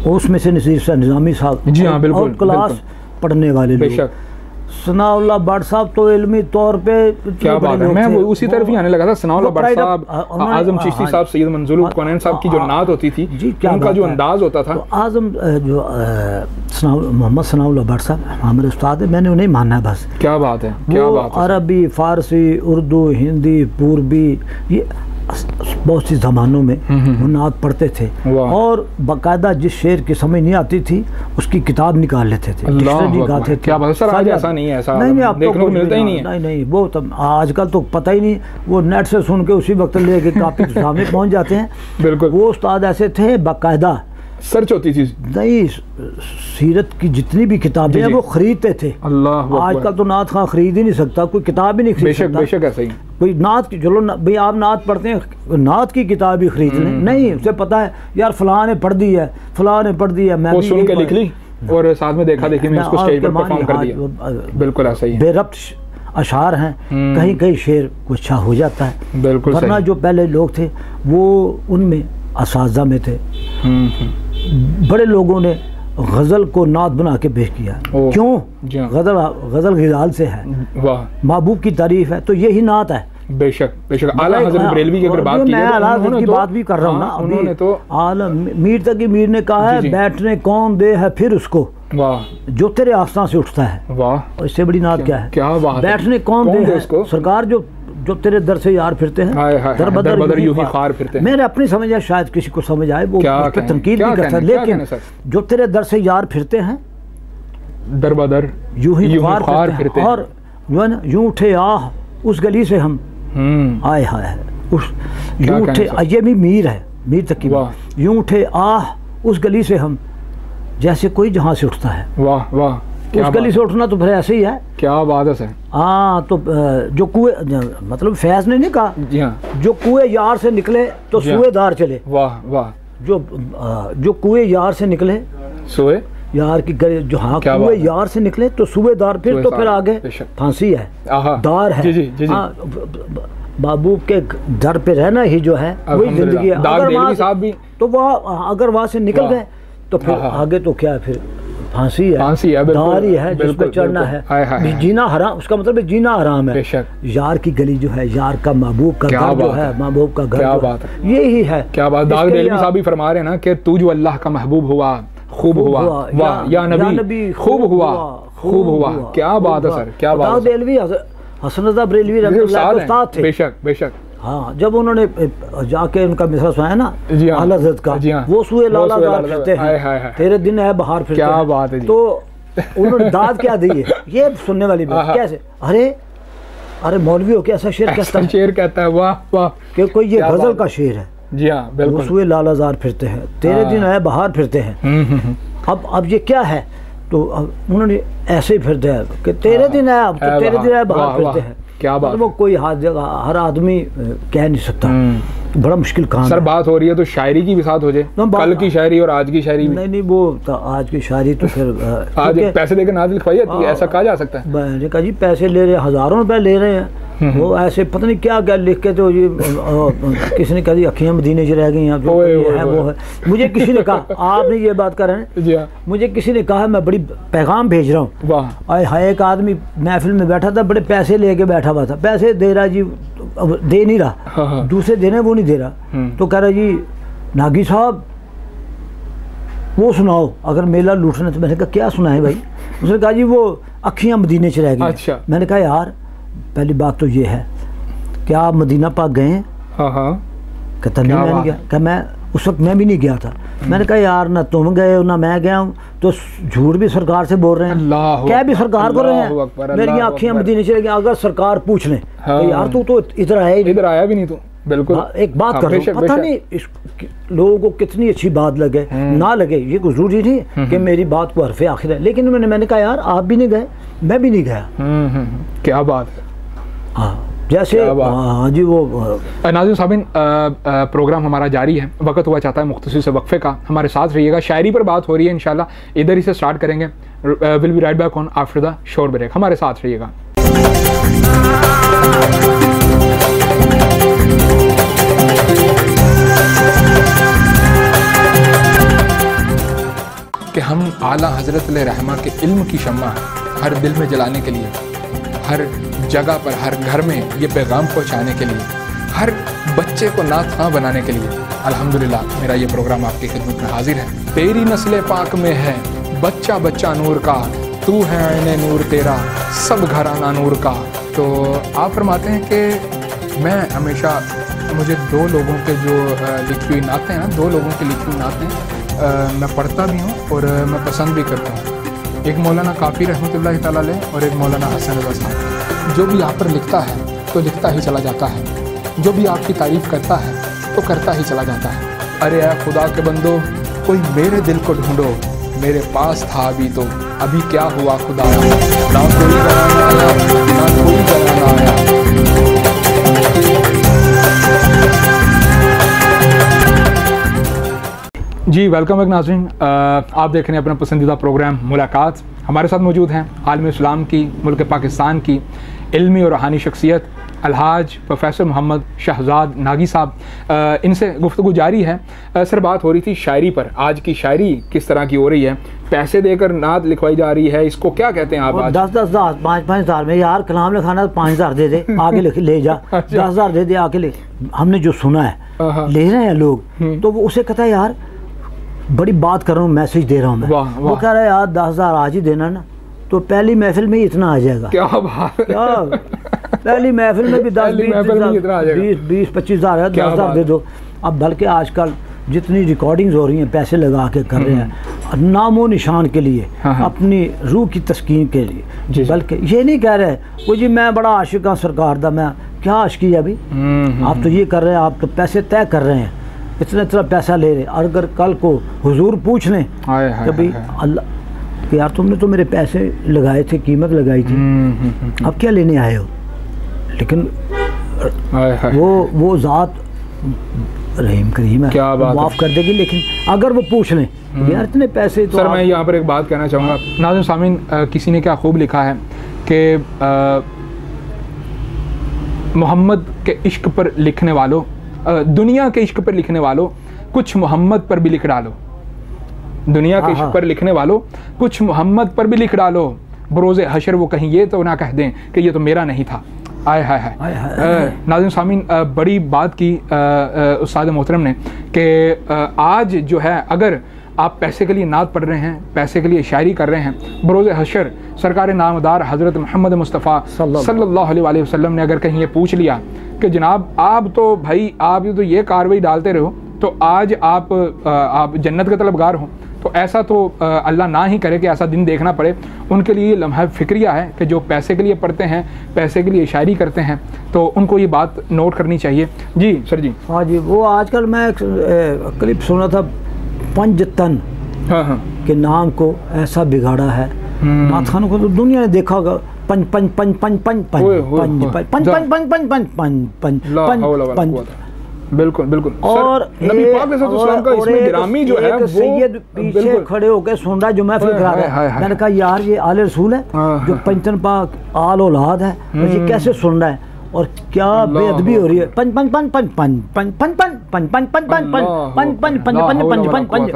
उसमें से नसीर शाह निज़ामी साहब और क्लास पढ़ने वाले लोग, सनाउल्लाह भट्ट साहब तो इल्मी तौर पे क्या बात है, मैं वो उसी तरफ ही आने लगा था। सनाउल्लाह भट्ट साहब, आज़म चिश्ती साहब, सैयद मंजूर कौनैन साहब की जो नात होती थी, उनका जो अंदाज होता था, तो आज़म जो मोहम्मद सनाउल्लाह भट्ट साहब हमारे उस्ताद है, मैंने उन्हें माना है बस। क्या बात है, क्या बात है। अरबी, फारसी, उर्दू, हिंदी, पूर्वी, ये बहुत सी ज़मानों में वो नात पढ़ते थे, और बाकायदा जिस शेर की समझ नहीं आती थी उसकी किताब निकाल लेते थे, डिक्शनरी गाते थे। क्या बात है सर, आज ऐसा नहीं है, ऐसा नहीं आप देखने को मिलता ही नहीं है। नहीं वो तो आजकल तो पता ही नहीं, वो नेट से सुन के उसी वक्त लेके कापी सामने पहुंच जाते हैं। बिल्कुल, वो उस्ताद ऐसे थे बाकायदा सर्च होती थी? नहीं, सीरत की जितनी भी किताबें हैं वो खरीदते थे। अल्लाह, आजकल तो नात खां खरीद ही नहीं सकता, कोई किताब ही नहीं खरीद सकता। बेशक ऐसा ही। कोई नात की, चलो भाई आप नात पढ़ते हैं, नात की किताब ही खरीद लें, नहीं, उसे पता है यार फलां ने पढ़ दी है, फलां ने पढ़ दी है, मैं भी सुन के लिख ली और साथ में देखा देखी में उसको स्टेज पर परफॉर्म कर दिया। बिल्कुल ऐसा ही, बेरब्त अशार हैं, कहीं कहीं शेर कुछ अच्छा हो जाता है। बिल्कुल, वरना जो पहले लोग थे वो उनमें असाज़ा में थे। बड़े लोगों ने गज़ल को नात बना के पेश किया। क्यों? गज़ल ग़िज़ाल से है, महबूब की तारीफ़ है, तो यही नात है। बेशक आला हज़रत बरेलवी की अगर बात की जाए, आला हज़रत की बात भी कर रहा हूँ ना, उन्होंने तो आला मीर तकी मीर ने कहा है, बैठने कौन दे है फिर उसको जो तेरे आस्था से उठता है। वाह, इससे बड़ी नात क्या है? क्या बात, बैठने कौन दे है उसको? सरकार जो तेरे दर से यार फिरते हैं, दर बदर यूं ही खार फिरते हैं। मेरे अपनी समझ है, शायद किसी को समझ आए, वो तनकीद भी करता है, लेकिन जो तेरे दर से यार फिरते हैं, दर बदर यूं ही खार फिरते हैं, और जो है ना, यूं उठे आह उस गली से हम आए हाय, उस यूं उठे, ये भी मीर है, मीर तक की, यूं उठे आह उस गली से हम, जैसे कोई जहाँ से उठता है। वाह वाह, उस गली से उठना तो फिर ऐसे ही है। क्या बात है सर। हाँ, तो जो कुएं, मतलब फैज ने नहीं कहा, जी हाँ, जो कुएं यार से निकले तो सुएदार चले। वाह वाह, जो कुएं यार से निकले, सुए यार की गली, जो हाँ कुएं यार से निकले तो सुबेदार, फिर तो फिर आगे फांसी है, दार है। महबूब के दर पे रहना ही जो है वही जिंदगी है। अगर वहाँ से निकल गए तो फिर आगे तो क्या, फिर फांसी है, दारी है, जिस पे चढ़ना है। जीना हराम, उसका मतलब जीना हराम है। यार की गली जो है, यार का महबूब का घर जो है, महबूब का घर, क्या बात है, यही है। क्या बात, दाऊद देलवी साहब भी फरमा रहे हैं ना कि तू जो अल्लाह का महबूब हुआ खूब हुआ, वाह या नबी खूब हुआ, खूब हुआ। क्या बात है सर, क्या बात। दाऊद देलवी हसन रज़ा बरेलवी उस्ताद थे। बेशक हाँ, जब उन्होंने जाके उनका मिसरा सुनाया ना आला हज़रत का, वो सुए लाला दार फिरते हैं, तेरे दिन है बाहर फिरते हैं। क्या बात है, तो उन्होंने दाद क्या दी है, ये सुनने वाली बात। कैसे? अरे मौलवी हो क्या ऐसा शेर कहता है? शेर कहता है, वाह वाह, कि कोई ये गजल का शेर है। जी हाँ, बिल्कुल। वो सुए लाला दार फिरते हैं, तेरे दिन है बाहर फिरते हैं। अब ये क्या है? तो उन्होंने ऐसे ही फिरते हैं कि तेरे दिन है, अब तो तेरे दिन है बाहर फिरते हैं। क्या बात, वो कोई हर आदमी कह नहीं सकता, बड़ा मुश्किल काम सर। बात हो रही है तो शायरी की भी साथ हो जाए, कल की शायरी और आज की शायरी। नहीं, वो तो आज की शायरी तो फिर आज पैसे देकर नाज़ लिखवाई जाती है, ऐसा कहा जा सकता है। मैंने कहा जी पैसे ले रहे हैं, हज़ारों रुपए ले रहे हैं, वो ऐसे पता नहीं क्या क्या लिख के, तो ये किसी ने कहा अखियाँ मदीने से रह गई हैं, वो है। मुझे किसी ने कहा, आपने ये बात कर रहे हैं, मुझे किसी ने कहा मैं बड़ी पैगाम भेज रहा हूँ। वाह, एक आदमी महफिल में बैठा था, बड़े पैसे लेके बैठा हुआ था, पैसे दे रहा जी, दे नहीं रहा, दूसरे देने वो नहीं दे रहा, तो कह रहा जी नागी साहब वो सुनाओ अगर मेला लूटना। तो मैंने कहा क्या सुनाए भाई? उसने कहा जी वो अखियाँ मदीने से रह गई। अच्छा। मैंने कहा यार पहली बात तो ये है कि आप मदीना पाक गए हैं? कहता नहीं मैं नहीं गया। कहा मैं उस वक्त मैं भी नहीं गया था। मैंने कहा यार ना तुम गए हो ना मैं गया हूँ, तो झूठ भी सरकार से बोल रहे हैं, क्या भी सरकार को रहे हैं, मेरी आँखें मदीने से गई। अगर सरकार पूछ ले यार तू तो इधर आया भी नहीं, तो बिल्कुल एक बात कर रहा हूँ, पता नहीं इस लोगों को कितनी अच्छी बात लगे ना लगे, ये कोई जरूरी नहीं कि मेरी बात को हरफे आखिर है। लेकिन मैंने कहा यार आप भी नहीं गए, मैं भी नहीं गया। क्या बात है। हाँ जैसे हाँ जी, वो नाज़रीन साहब, प्रोग्राम हमारा जारी है, वक्त हुआ चाहता है मुख्तसर से वक्फे का, हमारे साथ रहिएगा। शायरी पर बात हो रही है, इंशाल्लाह इधर ही से स्टार्ट करेंगे। Will be right back on after the short break, हमारे साथ रहिएगा। कि हम आला हज़रत रहमा के इल्म की शम्मा हर दिल में जलाने के लिए, हर जगह पर, हर घर में ये पैगाम पहुंचाने के लिए, हर बच्चे को नात खां बनाने के लिए अल्हम्दुलिल्लाह मेरा ये प्रोग्राम आपकी खिदमत में हाजिर है। तेरी नस्ल पाक में है बच्चा बच्चा नूर का, तू है ऐने नूर तेरा सब घराना नूर का। तो आप फरमाते हैं कि मैं हमेशा, मुझे दो लोगों के जो लिखी हुई नातें हैं, दो लोगों की लिखी हुई नातें मैं पढ़ता भी हूँ और मैं पसंद भी करता हूँ। एक मौलाना काफ़ी रहमतुल्लाह ताला अलैह और एक मौलाना हसन रज़ा साहब। जो भी आप पर लिखता है तो लिखता ही चला जाता है, जो भी आपकी तारीफ़ करता है तो करता ही चला जाता है। अरे यार खुदा के बंदो, कोई मेरे दिल को ढूंढो, मेरे पास था अभी तो, अभी क्या हुआ खुदा, ना कोई जनाना आया, ना कोई जनाना आया। जी वेलकम बैक नाज़रीन, आप देख रहे हैं अपना पसंदीदा प्रोग्राम मुलाकात। हमारे साथ मौजूद हैं आलम इस्लाम की, मुल्क पाकिस्तान की इल्मी और रूहानी शख्सियत अलहाज प्रोफेसर मोहम्मद शहजाद नागी साहब। इनसे गुफ्तगू जारी है। सर बात हो रही थी शायरी पर, आज की शायरी किस तरह की हो रही है? पैसे देकर नात लिखवाई जा रही है, इसको क्या कहते हैं आप? 10,000 5,000 में यार कलाम लिखाना 5,000 दे दे आगे ले जा। 10,000 दे दे आगे ले। हमने जो सुना है ले रहे हैं लोग, तो वो उसे कहता है यार बड़ी बात कर रहा हूँ, मैसेज दे रहा हूँ मैं। वो कह रहा है यार 10,000 आज ही देना ना, तो पहली महफिल में ही इतना आ जाएगा। क्या बात, क्या पहली महफिल में भी 20-25,000 है, 10,000 दे दो। अब बल्कि आजकल जितनी रिकॉर्डिंग्स हो रही हैं पैसे लगा के कर रहे हैं नामो निशान के लिए, अपनी रूह की तस्कीन के लिए। बल्कि ये नहीं कह रहे वो जी मैं बड़ा आशिक हूँ सरकार दा, मैं क्या आशिकी है अभी? आप तो ये कर रहे हैं, आप तो पैसे तय कर रहे हैं, इतना पैसा ले रहे। और अगर कल को हुजूर पूछ लें कभी अल्लाह कि यार तुमने तो मेरे पैसे लगाए थे, कीमत लगाई थी, अब क्या लेने आए हो? लेकिन वो ज़ात रहीम करीम है, क्या माफ़ कर देगी। लेकिन अगर वो पूछ लें यार इतने पैसे तो सर मैं यहाँ पर एक बात कहना चाहूँगा नाज़रीन सामीन, किसी ने क्या खूब लिखा है कि मोहम्मद के इश्क पर लिखने वालों, दुनिया के इश्क पर लिखने वालों, कुछ मोहम्मद पर भी लिख डालो। दुनिया के इश्क पर लिखने वालों, कुछ मोहम्मद पर भी लिख डालो, बरोज़े हशर वो कहीं ये तो ना कह दें कि ये तो मेरा नहीं था। आय हाय हाय। नाज़रीन सामीन, बड़ी बात की उस्ताद मोहतरम ने कि आज जो है अगर आप पैसे के लिए नात पढ़ रहे हैं, पैसे के लिए शायरी कर रहे हैं, बरोज़े हशर सरकार नामदार हज़रत मोहम्मद मुस्तफ़ा सल्लल्लाहु अलैहि वसल्लम ने अगर कहीं ये पूछ लिया कि जनाब आप तो भाई आप तो ये कार्रवाई डालते रहो तो आज आप जन्नत के तलबगार हो, तो ऐसा तो अल्लाह ना ही करे कि ऐसा दिन देखना पड़े। उनके लिए लम्हा फ़िक्रिया है कि जो पैसे के लिए पढ़ते हैं, पैसे के लिए शायरी करते हैं, तो उनको ये बात नोट करनी चाहिए। जी सर जी। हाँ जी, वो आजकल मैं एक क्लिप सुना था, पंजतन के नाम को ऐसा बिगाड़ा है नात खानों को, तो दुनिया ने देखा होगा। पंच पंच पंच पंच पंच पंच पंच पंच पंच पंच पंच पंच पंच पंच पंच। बिल्कुल बिल्कुल। और नबी पाक सल्लल्लाहु का इसमें गिरामी जो है वो सैयद पीछे खड़े होकर सुन रहा है जो महफिल करा रहा है। मैंने कहा यार ये आले रसूल है जो पंचतन पाक आल औलाद है, ये कैसे सुन रहा है और क्या बेअदबी हो रही है। पंच पंच पंच पंच पंच पंच पंच पंच पंच पंच पंच पंच पंच पंच पंच पंच पंच।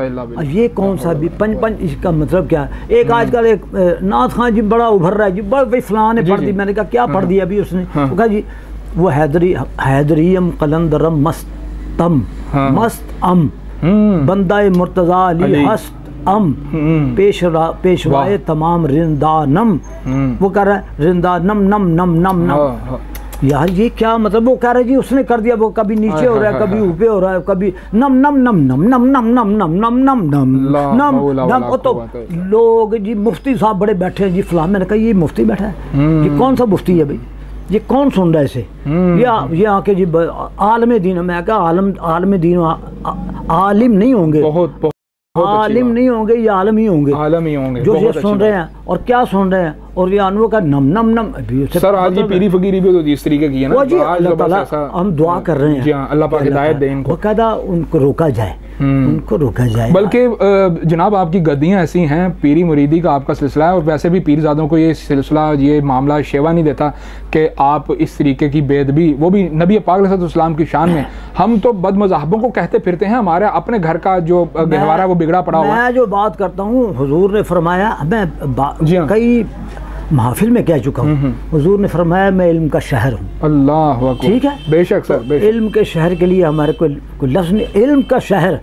ये कौन सा भी पंच पंच, इसका मतलब क्या है? एक आजकल एक नाथ खान जी बड़ा उभर रहा है जी, बड़ा फलां ने पढ़ दी। मैंने कहा क्या पढ़ दिया अभी उसने? वो कहा जी वो हैदरियम कलंदरम मस्तम मस्तअम बंदाए मुर्तज़ा अली हस्तअम पेशवाए तमाम रिंदानम। वो कह रहा है रिंदानम नम नम नम नम। यार ये क्या मतलब? वो कह रहा है जी उसने कर दिया, वो कभी नीचे हो रहा है, कभी ऊपर हो रहा है, कभी नम नम नम नम नम नम नम नम नम नम नम नम। तो लोग जी मुफ्ती साहब बड़े बैठे हैं जी फलां। मैंने कहा ये मुफ्ती बैठा है, ये कौन सा मुफ्ती है भाई? ये कौन सुन रहा है इसे? ये आके जी आलम दीन, मैं क्या आलम दीन आलिम नहीं होंगे, बहुत आलिम नहीं होंगे, ये आलम ही होंगे जो ये सुन रहे हैं। और क्या सुन रहे हैं? और ये अनवो का नम नम नम। सर आज ये पीरी फकीरी भी तो इस तरीके की है ना, अल्लाह ताला हम दुआ कर रहे हैं जी, अल्लाह पाक हिदायत दे इनको, बकायदा उनको रोका जाए, उनको रोका जाए। बल्कि जनाब आपकी गद्दियाँ ऐसी हैं, पीरी मुरीदी का आपका सिलसिला है, और वैसे भी पीरजादों को ये सिलसिला ये मामला शेवा नहीं देता कि आप इस तरीके की बेदबी, वो भी नबी पाक अलैहि सल्लम की शान में। हम तो बदमज़हबों को कहते फिरते हैं, हमारे अपने घर का जो गहवारा वो बिगड़ा पड़ा हुआ। मैं जो बात करता हूँ हुजूर ने फरमाया, मैं कई महफिल में कह चुका हूँ, हुजूर ने फरमाया मैं इल्म का शहर हूँ। अल्लाह ठीक है, बेशक सर, बेशक। इल्म के शहर के लिए हमारे कोई लफ्ज़ नहीं, इल्म का शहर,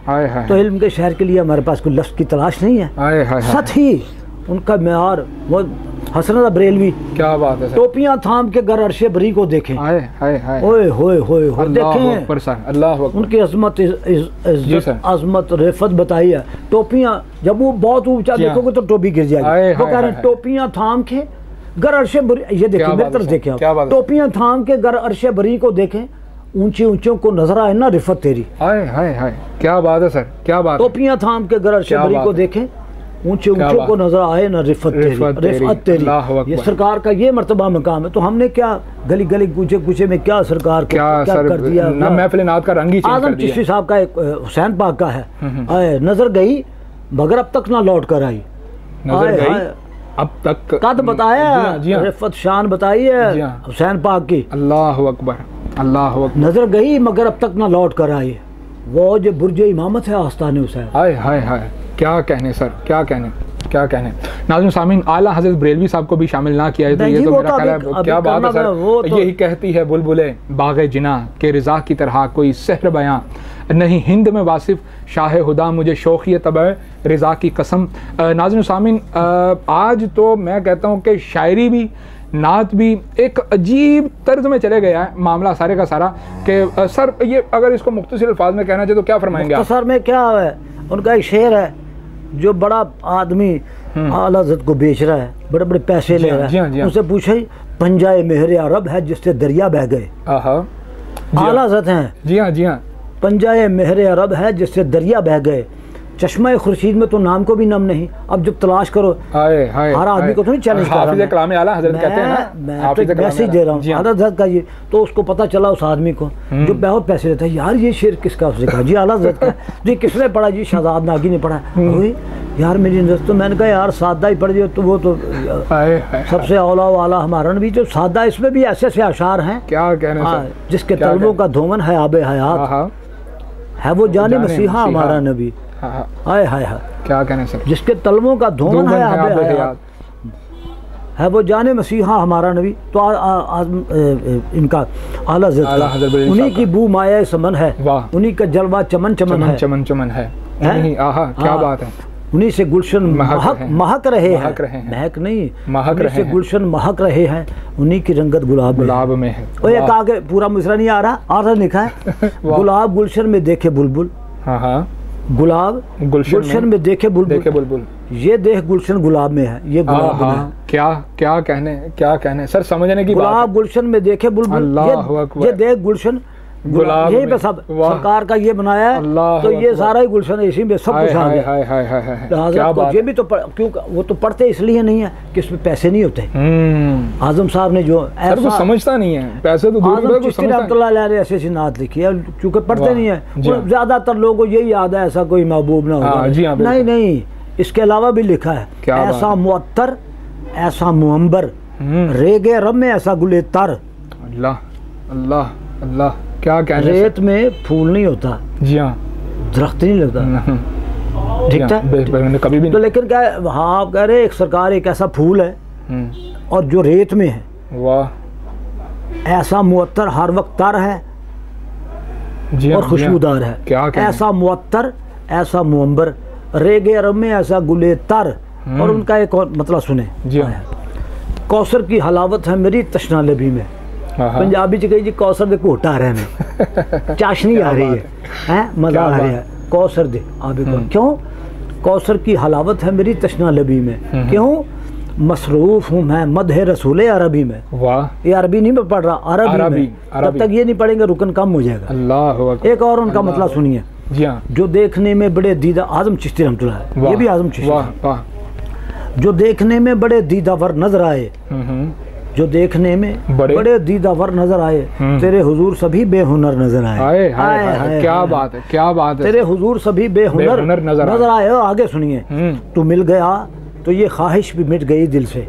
तो इल्म के शहर के लिए हमारे पास कोई लफ्ज़ की तलाश नहीं है। सच ही उनका मेयार वो हसन बरेलवी, क्या बात है, टोपियां थाम के घर अर्शे बरी को देखें, ओए होए होए देखें, अल्लाह उनकी अजमत रेफत बताई है। टोपियां जब वो बहुत ऊंचा देखोगे तो टोपी गिर जाएगी। वो कह रहे हैं टोपियां थाम के घर अर्शे बरी, ये देखिए मेरी तरफ देखें आप, टोपियां थाम के घर अर्शे बरी को देखें ऊंचे ऊंचों को नजर आए ना रिफत तेरी। हाय हाय हाय, क्या बात है सर, क्या बात। टोपियां थाम के गर शबरी को देखें, ऊंचे ऊंचों को नजर आए ना रिफत तेरी। ये सरकार का ये मर्तबा मकाम है। तो हमने क्या गली गली कूचे कूचे में क्या सरकार को क्या कर दिया ना, महफिल नात का रंग ही चेंज कर दिया। आजम चिश्ती साहब का एक हुसैन पाक का है, नजर गई मगर अब तक ना लौट कर आई, नजर गई अब तक कद बताया, रिफत शान बताई है हुसैन पाक की। अल्लाह अकबर, अल्लाह अकबर। नजर गई मगर अब तक ना लौट कर आई, वो जो बुर्ज इमामत है आस्ताने हुसैन। हाय हाय हाय, क्या कहने सर, क्या कहने, क्या कहने। नाज़रीन सामीन, आला हज़रत बरेलवी साहब को भी शामिल ना किया है तो ये तो मेरा ख्याल है क्या बात है सर। यही कहती है बुलबुले बाग़े जिना के रिज़ा की तरह कोई सहर बयां नहीं, हिंद में वासिफ शाह हुदा मुझे शौक़ियत तबे रिज़ा की कसम। नाज़रीन सामीन, आज तो मैं कहता हूँ कि शायरी भी नात भी एक अजीब तर्ज में चले गया है मामला सारे का सारा। कि सर ये अगर इसको मुख्तसर अल्फाज में कहना चाहिए तो क्या फरमाएंगे आप? सर में क्या है, उनका एक शेर है, जो बड़ा आदमी आला हज़रत को बेच रहा है, बड़े बड़े पैसे ले रहा है, उनसे पूछे पंजाए मेहरे अरब है जिससे दरिया बह गए। आला हज़रत हैं, जी हाँ, जी हाँ। पंजाए मेहरे अरब है जिससे दरिया बह गए, चश्मा खुर्शीद में तो नाम को भी नम नहीं। अब जब तलाश करो, हर आदमी को तो नहीं चैलेंज कर रहा, मैं तो मैसेज दे रहा हूँ आला हज़रत का ये, तो उसको पता चला उस आदमी को जो बहुत पैसे लेता है, यार ये शेर किसका, उसने कहा जी आला हज़रत का। जी किसने पढ़ा? जी शहजाद नागी ने पढ़ा। यार मेरी नज़र, तो मैंने कहा यार सादा ही पढ़ दिया, तो वो तो सबसे औला वाला हमारा नबी, जो सादा, इसमें भी ऐसे ऐसे अशार हैं, क्या कहने, जिसके तलबों का धोमन है आबे हयात है, वो जाने मसीहा हमारा नबी। हाय हाय हाय, क्या कहने सर, जिसके तलवों का धोमन है आबे हयात है, वो जाने मसीहा हमारा नबी। तो इनका आला हज़रत, उन्हीं की बू माया समन है, उन्हीं का जलवा चमन चमन है, चमन चमन है। क्या बात है, उन्हीं से गुलशन महक रहे हैं, महक नहीं, महक रहे से गुलशन महक रहे हैं, उन्हीं की रंगत गुलाब में है। और ये कहा के पूरा मिसरा नहीं आ रहा, और लिखा है गुलाब गुलशन में देखे बुलबुल, गुलाब गुलशन में देखे बुलबुल, ये देख गुलशन गुलाब में है, ये गुलाब है। क्या क्या कहने, क्या कहने सर, समझने की बात। गुलाब गुलशन में देखे बुलबुल, ये देख गुलशन गुलाब, यही पे सब सरकार का ये बनाया है, तो ये सारा ही गुलशन है, इसी में सब कुछ आ गया। ये भी तो क्यों, वो तो पढ़ते इसलिए नहीं है कि इसमें पैसे नहीं होते। आजम साहब ने जो ऐसा समझता नहीं है, पैसे तो आजम चिश्ती रहमतुल्लाह अलैह ऐसी ऐसी नात लिखी है, क्योंकि पढ़ते नहीं है। ज्यादातर लोगों को यही याद है ऐसा कोई महबूब ना हो, नहीं नहीं, इसके अलावा भी लिखा है ऐसा मुअत्तर ऐसा मुअंबर रेगे रब में ऐसा गुले तर। अल्लाह अल्लाह अल्लाह, क्या कहने, रेत में फूल नहीं होता, जी हाँ, दरख्त नहीं लगता, ठीक है, कभी भी तो लेकिन क्या है, हाँ आप कह रहे एक सरकार एक ऐसा फूल है और जो रेत में है, वाह, ऐसा मुअत्तर हर वक्त तर है और खुशबूदार है। क्या ऐसा मुअत्तर ऐसा मुअंबर रेगे अरब में ऐसा गुले तर। और उनका एक और मतलब सुने, कौसर की हलावत है मेरी तशना लबी में, पंजाबी च कही जी कौसर दे घोटा आ रहे हैं, चाशनी आ रही है, मजा आ रहा है, कौसर दे आबे को, क्यों कौसर की हलावत है मेरी तशना लबी में, क्यों मसरूफ हूँ मैं मदह रसूल अरबी में। वाह, ये अरबी नहीं पढ़ रहा, अरबी में, तब तक ये नहीं पढ़ेंगे रुकन कम हो जाएगा। अल्लाह, एक और उनका मतलब सुनिए, जो देखने में बड़े दीदा, आजम चिश्ती रहमतुल्लाह, ये भी आजम चिश्ती, जो देखने में बड़े दीदावर नजर आए, जो देखने में बड़े दीदावर नजर आए, तेरे हुजूर सभी बेहुनर नजर आए। क्या बात है, क्या बात है, तेरे हुजूर सभी बेहुनर नजर आए। आगे सुनिए, तू मिल गया तो ये ख्वाहिश भी मिट गई दिल से,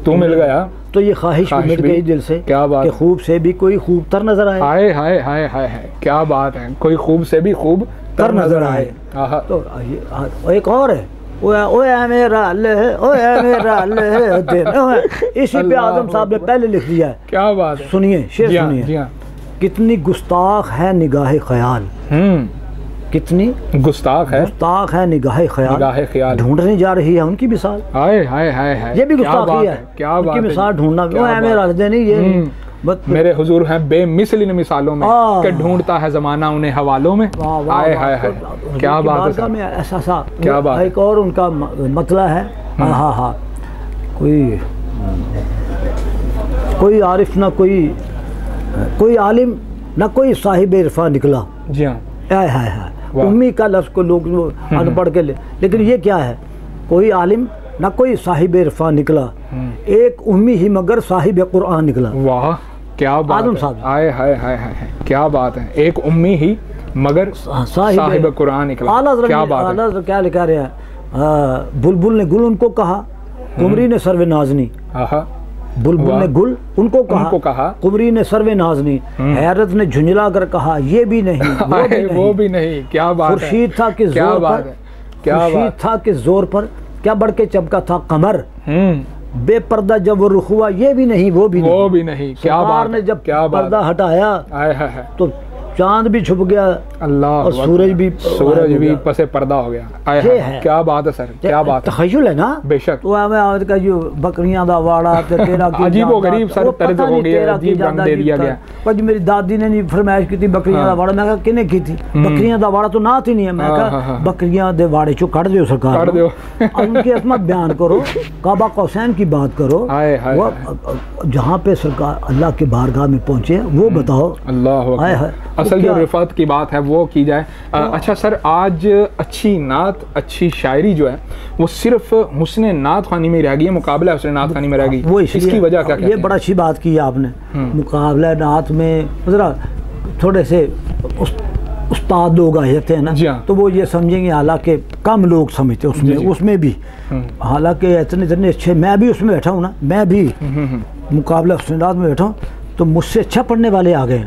तू मिल गया तो ये ख्वाहिश भी मिट गई दिल से, क्या बात, खूब से भी कोई खूब तर नजर आए। हाय हाय हाय हाय, क्या बात है, कोई खूब से भी खूब तर नजर आए। तो एक और है, ओए मेरा अल्लाह, ओए मेरा अल्लाह, इसी पे आजम साहब ने पहले लिख दिया है। क्या बात है, सुनिए शेर सुनिए, कितनी गुस्ताख है निगाह ख्याल, कितनी गुस्ताख है निगाह ख्याल, ढूंढने जा रही है उनकी मिसाल। हाय हाय हाय हाय, ये भी गुस्ताखी है, क्या उनकी मिसाल ढूंढना, ओए मेरा नहीं, ये मेरे हुजूर हैं बेमिसल इन मिसालों में कि ढूंढता है जमाना उन्हें हवालों में। हाय हाय हाय, क्या बात है, ऐसा सा, क्या बात। एक और उनका मतलब है, हाँ हाँ, कोई आरिफ ना कोई आलिम ना कोई साहिब इरफा निकला। जी हाँ, हाय हाय हाय, उम्मी का लफ्ज़ को लोग अनपढ़ के ले, लेकिन ये क्या है, कोई आलिम ना कोई साहिब इरफा निकला, एक उम्मी ही मगर साहिब कुरान निकला। वाह क्या बात है, हाय हाय हाय हाय, क्या बात है, एक उम्मी ही मगर साहिब कुरान निकला। क्या बात है, क्या लिखा रहे हैं, बुलबुल ने गुल उनको कहा, कुमरी ने सर्वे नाजनी। बुलबुल ने गुल उनको कहा, कुमरी ने सर्वे नाजनी। हैरत ने झुंझला कर कहा ये भी नहीं वो भी नहीं। क्या बात है, खुर्शीद था कि जोर पर, खुर्शीद था कि जोर पर क्या बढ़ के चमका था कमर। बेपर्दा जब वो रुख हुआ ये भी नहीं वो भी नहीं। क्या बात ने जब पर्दा हटाया तो चांद भी छुप गया, अल्लाह, और सूरज भी पसे पर्दा हो गया। ये है, क्या बात है सर, क्या बात, तखय्युल है ना। बेशक। तो आज का जो बकरियां दा वाड़ा ते तेरा की अजीबोगरीब सर तर्ज हो गया, अजीब रंग दे दिया गया। पर मेरी दादी ने नहीं फरमाइश की थी बकरियां दा वाड़ा, मैं कहा किने की थी, बकरियां दा वाड़ा तो ना थी नहीं है। मैं कहा बकरियां दे वाड़े चो कट दियो सरकार, कट दियो, उनकी असमत बयान करो, काबा कौसैन की बात करो, जहाँ पे सरकार अल्लाह के बारगाह में पहुंचे वो बताओ। अल्लाह, असल जो रिफत की बात है वो की जाए। अच्छा सर, आज अच्छी नात, अच्छी शायरी जो है वो सिर्फ हुस्न नात खानी में रह गई है, मुकाबला हुस्न नात खानी में रह गई, वो इसकी वजह क्या? ये बड़ा अच्छी बात की है आपने। मुकाबला नात में जरा थोड़े से उस्ताद लोग आ जाते हैं ना, तो वो ये समझेंगे, हालांकि कम लोग समझते उसमें भी, हालांकि इतने अच्छे, मैं भी उसमें बैठा हूँ ना, मैं भी मुकाबला हुस्न नात में बैठा हूँ, तो मुझसे अच्छा पढ़ने वाले आ गए,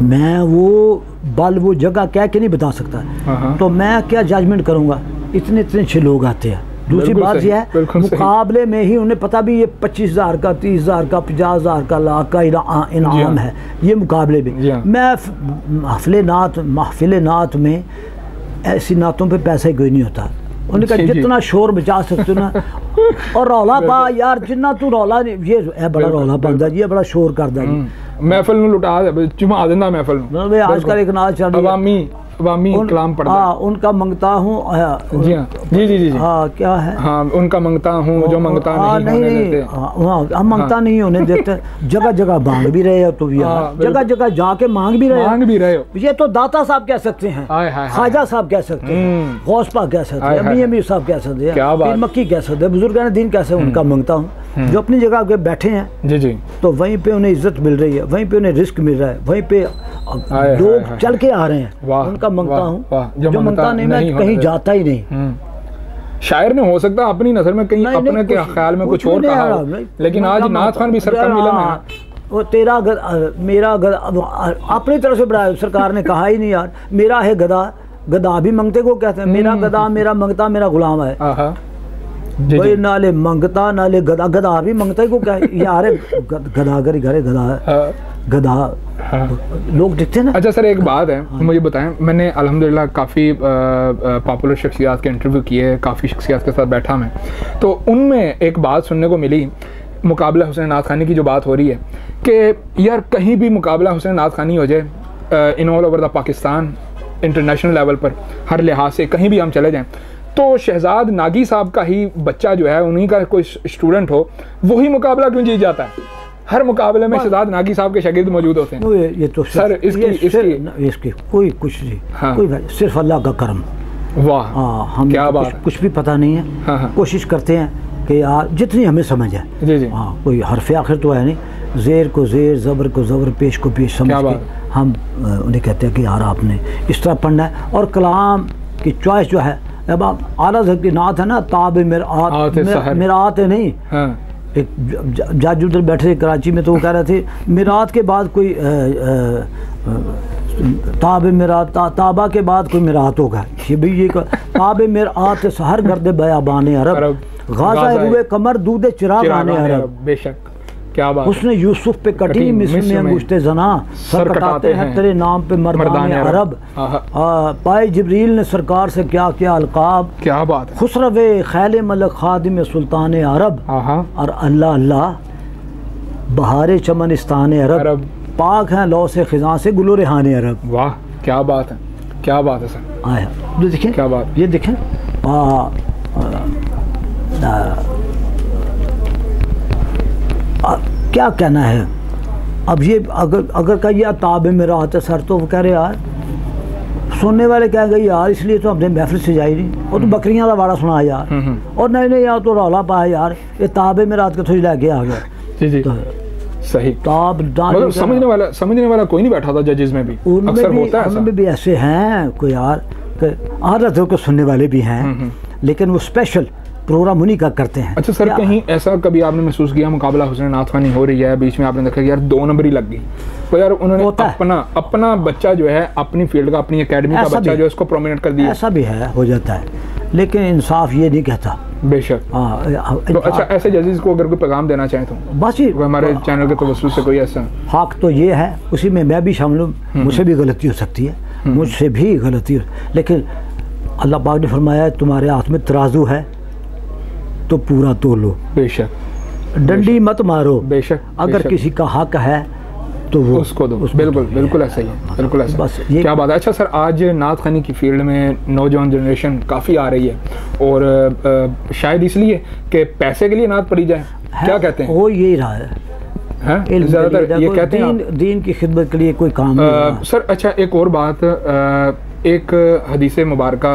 मैं वो बल वो जगह कह के नहीं बता सकता, तो मैं क्या जजमेंट करूँगा, इतने अच्छे लोग आते हैं। दूसरी बात यह है मुकाबले में ही उन्हें पता भी ये 25,000 का, 30,000 का, 50,000 का, लाख का इनाम है ये मुकाबले में। मैं महफिल नात में ऐसी नातों पे पैसा ही कोई नहीं होता। उन्होंने कहा जितना शोर बचा सकते हो ना, और रौला पा यार, जितना तू रौला, ये है बड़ा रौला पाता जी, ये बड़ा शोर करता जी, महफिल में लुटा चुमा देना महफिल। आजकल एक नाच चल रही है, कलाम पढ़ता, हाँ, उनका मंगता हूँ, जी हाँ, जी, हाँ, क्या है, हाँ, उनका मंगता हूँ जो मंगता नहीं होने देते, हाँ, हम मंगता नहीं होने देते, जगह जगह मांग भी रहे हो, तो जगह जगह जाके मांग भी रहे हो। ये तो दाता साहब कह सकते हैं, ख्वाजा साहब कह सकते हैं, गौस पाक कह सकते हैं, अमीर साहब कह सकते हैं, पीर मक्की कह सकते हैं, बुजुर्गान दीन कैसे उनका मंगता हूँ, जो अपनी जगह पे बैठे हैं जी, तो वहीं पे उन्हें इज्जत मिल रही है, वहीं पे उन्हें रिस्क मिल रहा है, वहीं पे लोग चल के आ रहे हैं, उनका मंगता हूँ। जो मंगता नहीं, मैं कहीं जाता ही नहीं। शायर ने हो सकता है अपनी नजर में कहीं अपने के ख्याल में कुछ और कहा हो, लेकिन आज नात खान भी सरकार मिला है, वो तेरा मेरा अपनी तरफ से बढ़ाया, सरकार ने कहा ही नहीं यार, मेरा है गधा, गधा भी मंगते को कहते हैं, मेरा गधा, मेरा मंगता, मेरा गुलाम है भाई, नाले मंगता नाले गधा, गधा भी मंगता ही को क्या यार, गधा घर गधा है, गधा लोग दिखते ना। अच्छा सर, एक बात है, मुझे बताएं, मैंने अल्हम्दुलिल्लाह काफ़ी पॉपुलर शख्सियात के इंटरव्यू किए, काफ़ी शख्सियात के साथ बैठा मैं, तो उनमें एक बात सुनने को मिली, मुकाबला हुस्न नात खानी की जो बात हो रही है, कि यार कहीं भी मुकाबला हुस्न नात खानी हो जाए, in all over the Pakistan, international level पर हर लिहाज से कहीं भी हम चले जाएँ, तो शहजाद नागी साहब का ही बच्चा जो है, उन्हीं का कोई स्टूडेंट हो, वही मुकाबला क्यों जीत जाता है? हर मुकाबले में शहजाद नागी साहब के शागिर्द मौजूद होते हैं। ये तो सर इसकी कोई कुछ नहीं, कोई सिर्फ अल्लाह का करम। वाह, हम क्या बात, कुछ भी पता नहीं है, कोशिश करते हैं कि यार जितनी हमें समझ है, जी, हाँ, कोई हरफ आखिर तो है नहीं, ज़ेर को ज़ेर, ज़बर को ज़बर, पेश को पेश समझ के हम उन्हें कहते हैं कि यार आपने इस तरह पढ़ना है। और कलाम की चॉइस जो है, अब आप आला की नात है ना, ताब मेरात है नहीं, एक जज उधर बैठे थे कराची में, तो वो कह रहे थे मिरात के बाद कोई ताब मिरात, ताबा के बाद कोई मिरात होगा, ये भी ये ताब मिरात सहर गर्दे बयाबान अरब, गाज़ा रुए कमर दूधे चिराग आने अरब। बेशक, क्या बात, उसने यूसुफ पे कटी मिस्र में अंगुश्ते जना, सर कटाते हैं तेरे नाम पे मर्दाने अरब, पाए जिब्रील ने सरकार से क्या क्या अलकाब, क्या बात, खुसरवे खैल मलक खादिम सुल्तान अरब, और अल्लाह अल्लाह बहारे चमनिस्तान अरब, पाक हैं लौ से खिजा से गुलो रेहान अरब। वाह, क्या बात है, क्या बात है सर, आया देखें, क्या बात, ये देखें, क्या कहना है, अब ये अगर का ये ताब मेरा आता है सर, तो वो कह रहे यार सुनने वाले कह गए यार इसलिए तो हमने महफिल सजाई नहीं, और तो बकरियां का वाड़ा सुना यार, और नहीं यार तो रौला पाया यार, ये ताब मेरा हाथ के थोड़ी लगे आ गया। जी जी तो सही। ताब मतलब समझने वाला कोई नहीं बैठा था जजेस में भी, अक्सर होता है उनमें भी ऐसे हैं कोई यार, आदतों को सुनने वाले भी हैं, लेकिन वो स्पेशल प्रोग्राम उन्हीं का करते हैं। अच्छा सर, कहीं ऐसा कभी आपने महसूस किया मुकाबला हुसैन नाथ खानी हो रही है, बीच में आपने देखा कि यार 2 नंबर ही लग गई, तो यार उन्होंने अपना बच्चा जो है अपनी फील्ड का, अपनी एकेडमी का बच्चा जो है उसको प्रोमिनेंट कर दिया? ऐसा भी है, हो जाता है, लेकिन इंसाफ ये नहीं कहता। बेशक। तो अच्छा, ऐसे जजेस को अगर कोई पैगाम देना चाहे तो बस ये हमारे चैनल के तवज्जुह से कोई ऐसा हक तो ये है, उसी में मैं भी शामिल हूँ, मुझसे भी गलती हो सकती है, मुझसे भी गलती हो, लेकिन अल्लाह पाक ने फरमाया है तुम्हारे हाथ में तराजू है तो पूरा तोलो, बेशक, डंडी मत मारो, बेशक, अगर किसी का हक है तो वो उसको दो, बिल्कुल ऐसा ही है, बिल्कुल ऐसा। बस ये क्या बात है। अच्छा सर, आज नात खानी की फील्ड में नौजवान जनरेशन काफ़ी आ रही है, और शायद इसलिए कि पैसे के लिए नात पढ़ी जाए, क्या कहते हैं? वो यही रहा है ज़्यादातर ये कहते हैं दीन की खिदमत के लिए कोई काम नहीं। सर अच्छा, एक और बात, एक हदीस मुबारका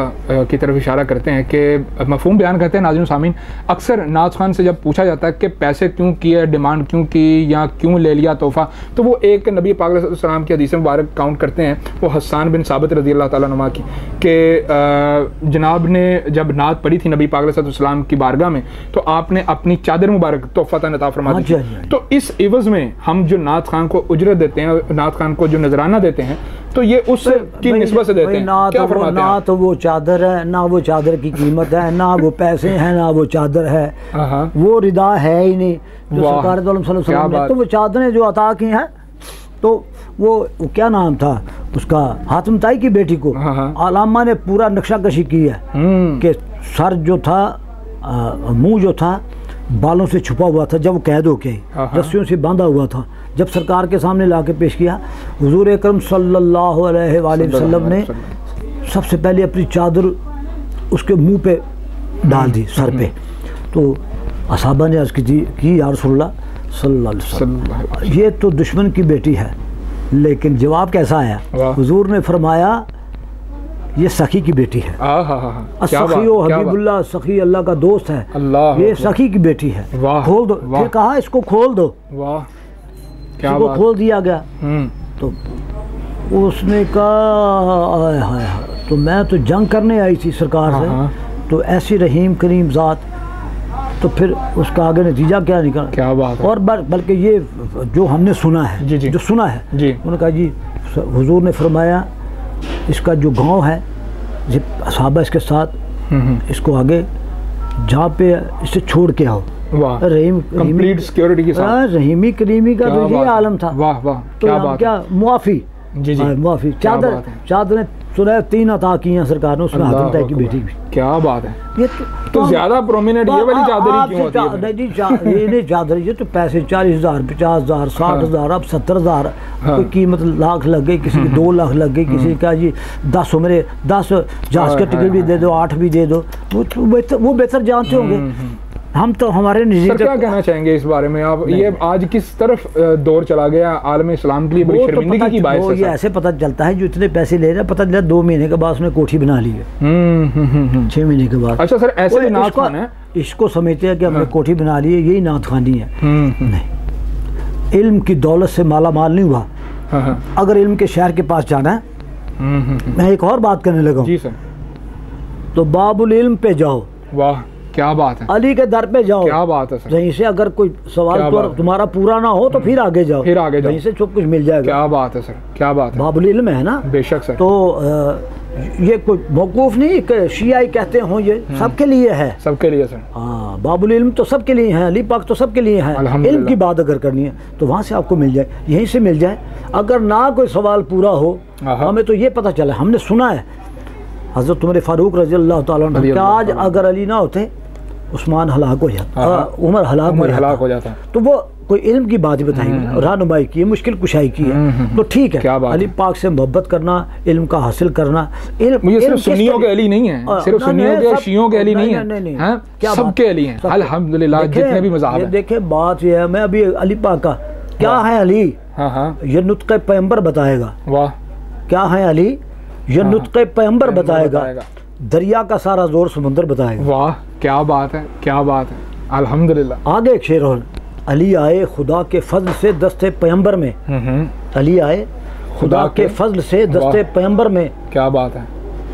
की तरफ इशारा करते हैं कि मफ़हूम बयान करते हैं नाज़रीन सामीन, अक्सर नात खान से जब पूछा जाता है कि पैसे क्यों किए, डिमांड क्यों की, या क्यों ले लिया तोहफ़ा, तो वो एक नबी पाक अलैहि सल्लम की हदीस मुबारक काउंट करते हैं, वो हस्सान बिन साबित रज़ी अल्लाह ताला नुमा की, कि जनाब ने जब नात पढ़ी थी नबी पाक अलैहि सल्लम की बारगाह में, तो आपने अपनी चादर मुबारक तोहफ़तन अता फरमा दी थी। तो इस इवज़ में हम जो नात खान को उजरत देते हैं, नात खान को जो नजराना देते हैं, तो ये उस की निस्बत से देते हैं। ना तो वो चादर है, ना वो चादर की कीमत है, ना वो पैसे हैं, ना वो चादर है, वो रिदा है ही नहीं जो सरकार दो अलैहि वसल्लम ने, तो वो चादरें जो अता की हैं, तो वो क्या नाम था उसका, हातिम ताई की बेटी को आलामा ने पूरा नक्शा कशी की है कि सर जो था, मुंह जो था बालों से छुपा हुआ था, जब वो कैद होके रस्सियों से बांधा हुआ था, जब सरकार के सामने लाके पेश किया, हुजूर अकरम सल्लल्लाहु अलैहि वसल्लम ने सबसे पहले अपनी चादर उसके मुंह पे डाल दी, सर पे। तो असहाबा ने अर्ज़ की या रसूलल्लाह सल्लल्लाहु अलैहि वसल्लम, ये तो दुश्मन की बेटी है, लेकिन जवाब कैसा आया? हुजूर ने फरमाया ये सखी की बेटी है, सखी ओ हबीबुल्लाह, सखी अल्लाह का दोस्त है, ये सखी की बेटी है, खोल दो। फिर कहा इसको खोल दो, इसको खोल दिया गया। तो उसने कहा तो मैं तो जंग करने आई थी सरकार से, तो ऐसी रहीम करीम ज़ात, तो फिर उसका आगे नतीजा क्या निकला? क्या बात है। और बल्कि ये जो हमने सुना है, जी जी, जो सुना है जी, उन्होंने कहा जी हुजूर ने फरमाया इसका जो गांव है, सहाबा इसके साथ, इसको आगे जहाँ पे इसे छोड़ के आओ। रहीम कंप्लीट सिक्योरिटी के साथ, रहीमी करीमी का तो ये आलम था। वाह वाह, क्या बात, क्या मुआफ़ी, जी जी, मुआफ़ी। चादर ने सुना 3 अता की हैं सरकार ने, उसमें हातिम ताई की बेटी भी। क्या बात है। ये तो ज्यादा प्रोमिनेंट ये वाली चादर ही क्यों होती है? ये नहीं चादर, ये तो पैसे 40,000, 50,000, 60,000, अब 70,000, कोई कीमत लाख लग गई, किसी की 2 लाख लग गई, किसी का जी 10 उम्रे 10 जहाज का टिकट भी दे दो, 8 भी दे दो, वो बेहतर जानते होंगे। हम तो हमारे निजी। सर क्या कहना चाहेंगे इस बारे में आप? ये आज किस तरफ दौर चला गया आलम इस्लाम के लिए, बड़ी शर्मिंदगी की बात है। ये ऐसे पता चलता है जो इतने पैसे ले रहे हैं, पता चला 2 महीने के बाद उसने कोठी बना ली है, 6 महीने के बाद। अच्छा सर, ऐसे नात खान है, इसको समझते हैं कि हमने कोठी बना ली है, यही नात खानी है। नहीं, इल्म की दौलत से माला माल नहीं हुआ। अगर इल्म के शहर के पास जाना है, मैं एक और बात करने लगा जी सर, तो बाबुल इल्म पे जाओ। वाह क्या बात है। अली के दर पे जाओ। क्या बात है सर। यहीं से अगर कोई सवाल तो तुम्हारा पूरा ना हो तो फिर आगे जाओ, फिर आगे जाओ, यहीं से सब कुछ मिल जाएगा। क्या बात है सर, क्या बात है। बाबुल इल्म है ना। बेशक सर। तो ये कोई मौकूफ नहीं कि शियाई कहते हो, ये सबके लिए है, सबके लिए सर। हाँ, बाबुल इल्म तो सबके लिए है, अली पाक तो सबके लिए है। इल्म की बात अगर करनी है तो वहाँ से आपको मिल जाए, यहीं से मिल जाए। अगर ना कोई सवाल पूरा हो, हमें तो ये पता चला, हमने सुना है हज़रत उमर फारूक रज़ी अल्लाह ताला अन्हु, आज अगर अली ना होते उस्मान हलाक हो जाता, उमर हलाक हो जाता। तो वो कोई इल्म की बात ही बताई, रहनुमाई की, मुश्किल कुशाई की है, तो ठीक है। अली पाक से मोहब्बत करना, इल्म का हासिल करना। मुझे सिर्फ सुन्नियों के अली नहीं है, सिर्फ सुन्नियों के शियों के अली नहीं है, सबके अली हैं अल्हम्दुलिल्लाह, जितने भी मज़हब हैं। देखिए बात ये है, मैं अभी अली पाक का क्या है, अली हाँ हाँ, ये नुत्क़े पैगंबर बताएगा। वाह, क्या है अली? ये नुत्क़े पैगंबर बताएगा, दरिया का सारा जोर समुंदर बताएगा। वाह, क्या बात है, क्या बात है, अल्हम्दुलिल्लाह। आगे एक शेर और, अली आए खुदा के फजल से दस्ते पैगंबर में, अली आए खुदा के फजल से दस्ते पैगंबर में, क्या बात है,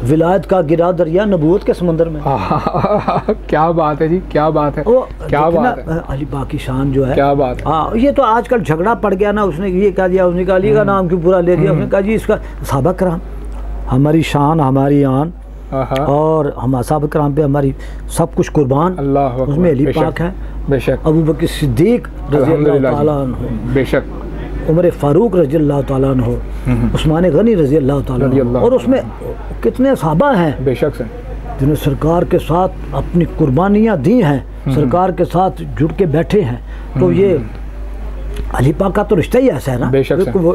विलायत का गिरा दरिया नबूवत के समंदर में। क्या बात है जी, क्या बात है, क्या बात है, अली पाक की शान जो है, क्या बात है। हाँ, ये तो आजकल झगड़ा पड़ गया ना, उसने ये कह दिया, उसने कहा अली का नाम क्यों पूरा ले दिया, उसने कहा जी इसका सहाबा कराम हमारी शान, हमारी आन, और हम साहब कराम पे हमारी सब कुछ कुर्बान, अल्लाह, उसमें अली पाक है, बेशक, अबू बकर सिद्दीक रज़ी अल्लाह ताला अन्हु, बेशक, उमर फारूक रज़ी अल्लाह ताला अन्हु, उस्मान गनी रज़ी अल्लाह ताला अन्हु, और उसमें कितने सहाबा हैं बेशक से जिन्होंने सरकार के साथ अपनी कुर्बानियाँ दी हैं, सरकार के साथ जुड़ के बैठे हैं। तो ये अली पाक का तो रिश्ता ही ऐसा है ना, बेशक वो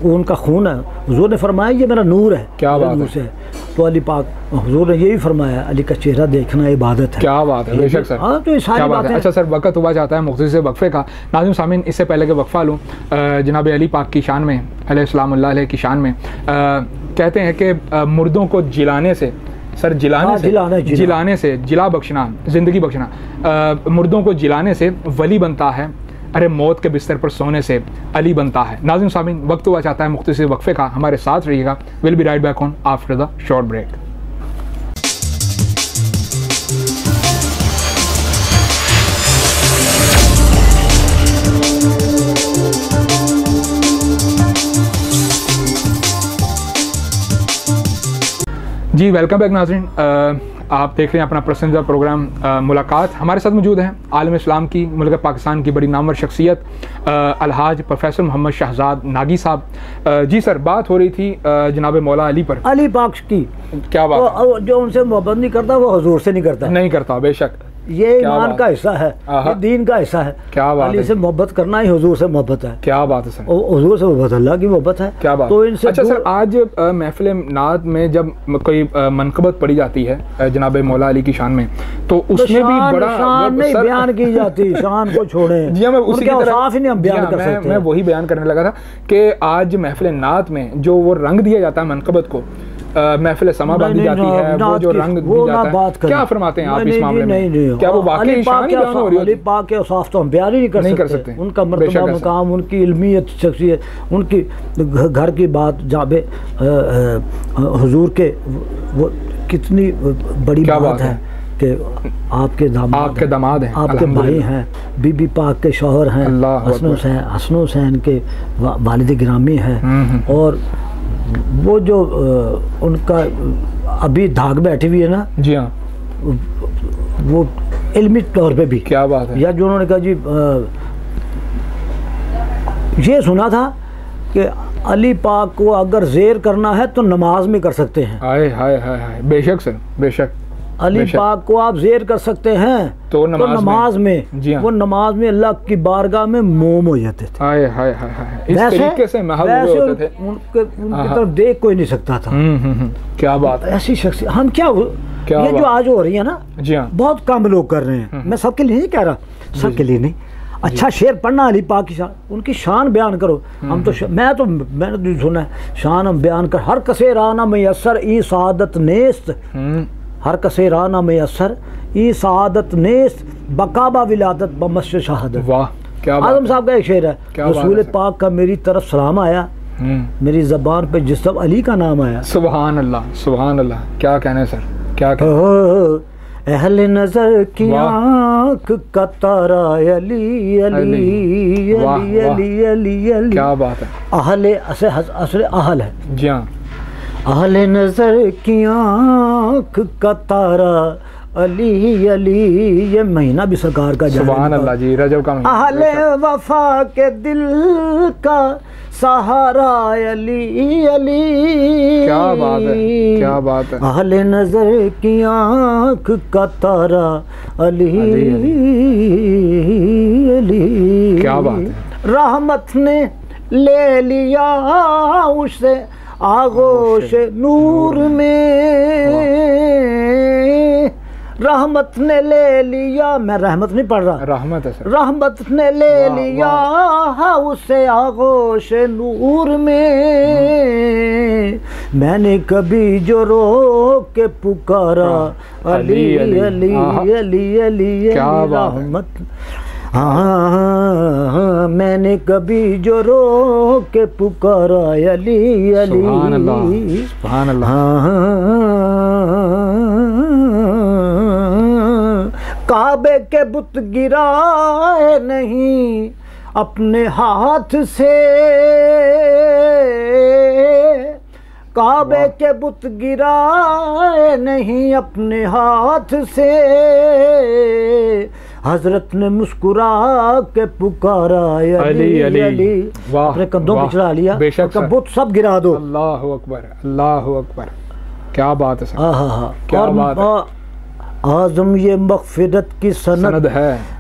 उनका खून है। हुजूर ने फरमाया ये मेरा नूर है, क्या बात है। तो अली पाक, हुजूर ने यही फरमाया अली का चेहरा देखना इबादत है। क्या बात है, बेशक सर। हाँ, तो ये सारी बातें। अच्छा सर, वक्त हुआ जाता है मुख्तसर से वक्फे का। नाज़रीन सामीन, इससे पहले कि वक्फा लूँ, जनाब अली पाक की शान में, अलैहिस्सलाम की शान में कहते हैं कि मुर्दों को जिलाने से, सर जिलाने से जिला बख्शना, ज़िंदगी बख्शना, मुर्दों को जिलाने से वली बनता है, अरे मौत के बिस्तर पर सोने से अली बनता है। नाज़रीन सामीन, वक्त हुआ चाहता है मुख्तसर वक्फे का, हमारे साथ रहिएगा। Will be right back on after the short break. जी वेलकम बैक नाज़रीन, आप देख रहे हैं अपना पसंदीदा प्रोग्राम मुलाकात। हमारे साथ मौजूद हैं आलम इस्लाम की, मुल्क पाकिस्तान की बड़ी नामवर शख्सियत अलहाज प्रोफेसर मोहम्मद शहजाद नागी साहब। जी सर, बात हो रही थी जनाब मौला अली पर, अली पाक की। क्या बात, जो उनसे मोहब्बत नहीं करता वो हुजूर से नहीं करता, नहीं करता, बेशक, ये ईमान का हिस्सा है, ये दीन का हिस्सा है। क्या बात, अली से मोहब्बत करना ही हुजूर से मोहब्बत है। क्या बात है सर, हुजूर से मोहब्बत अल्लाह की मोहब्बत है। क्या बात। तो इनसे अच्छा सर, आज महफिल नात में जब कोई मनकबत पढ़ी जाती है जनाब मौला अली की शान में, तो उसमें भी बड़ा शान नहीं बयान की जाती, शान को छोड़े। जी मैं उसी की तरफ ही नहीं हम बयान कर सकते। मैं वही बयान करने लगा था कि आज महफिल नात में जो वो रंग दिया जाता है मनकबत को, महफिल समा बांधी जाती है, वो जो रंग दिया जाता है, क्या फरमाते हैं आप इस मामले में? क्या वो वाकई शान ही बयान हो रही है? अली पाक के औसाफ तो हम बयान ही नहीं कर सकते। उनका मर्तबा मकाम, उनकी इल्मियत, शख्सियत, उनकी घर की बात, जाबे हुजूर के, वो कितनी बड़ी बात है कि आपके दामाद हैं, आपके भाई हैं, बीबी पाक के शौहर हैं, हसन हुसैन के वालिद गिरामी हैं, और वो जो उनका अभी धाक बैठी हुई है ना, जी हाँ, वो इल्मी तौर पे भी, क्या बात है, या जो उन्होंने कहा जी ये सुना था कि अली पाक को अगर ज़ेर करना है तो नमाज में कर सकते हैं। हाय हाय हाय हाय, बेशक सर, बेशक, अली पाक को आप ज़ेर कर सकते हैं तो नमाज में। जी हाँ। वो नमाज में अल्लाह की बारगाह में मोम हो जाते थे। हाय हाय हाय हाय, इस तरीके से महबूब होते थे, उनकी तरफ देख कोई नहीं सकता था। क्या बात है, ऐसी शख्सियत। हम क्या ये जो आज हो रही है ना, जी हाँ, बहुत कम लोग कर रहे हैं। मैं सबके लिए नहीं कह रहा, सबके लिए नहीं। अच्छा शेर पढ़ना अली पाक की शान, उनकी शान बयान करो। हम तो मैंने तो सुना है, शान हम बयान कर, हर कसे राना मैसर ई सआदत नेस्त, हर कसे राना मैसर ई सआदत नेस्त, बकाबा विलादत बमस्जिद शहादत। वाह, क्या बात। आजम साहब का एक शेर है, रसूल पाक का मेरी तरफ सलाम आया, मेरी ज़बान पे जिस सब अली का नाम आया। सुभान अल्लाह, सुभान अल्लाह, क्या कहने सर, क्या कहने। अहले नजर की आँख का तारा अली अली अली अली अली अली, क्या बात है। अहले असर अहल है, जी हाँ, अहले नजर की आँख का तारा अली अली, ये महीना भी सरकार का। सुभान अल्लाह जी, रजब का महीना। अहले वफा के दिल का सहारा अली अली, क्या बात है, क्या बात है। अहले नजर की आँख का तारा अली अली, क्या बात है। रहमत ने ले लिया उसे आगोश नूर में, रहमत ने ले लिया, मैं रहमत नहीं पढ़ रहा, रहमत है सर। रहमत ने ले लिया हाँ उसे आगोश नूर में, मैंने कभी जो रो के पुकारा अली अली अली अली अली रहमत, हाँ मैंने कभी जो रो के पुकारा अली अली, सुभान अल्लाह। काबे के बुत गिराए नहीं अपने हाथ से, काबे के बुत गिराए नहीं अपने हाथ से, हजरत ने मुस्कुरा के पुकारा अली अली अली, अपने कंधों पे चढ़ा लिया, बेशक बुत सब गिरा दो। अल्लाह अकबर, अल्लाह अकबर, क्या बात है सर, क्या बात है। आज़म ये मग़फ़िरत की सनद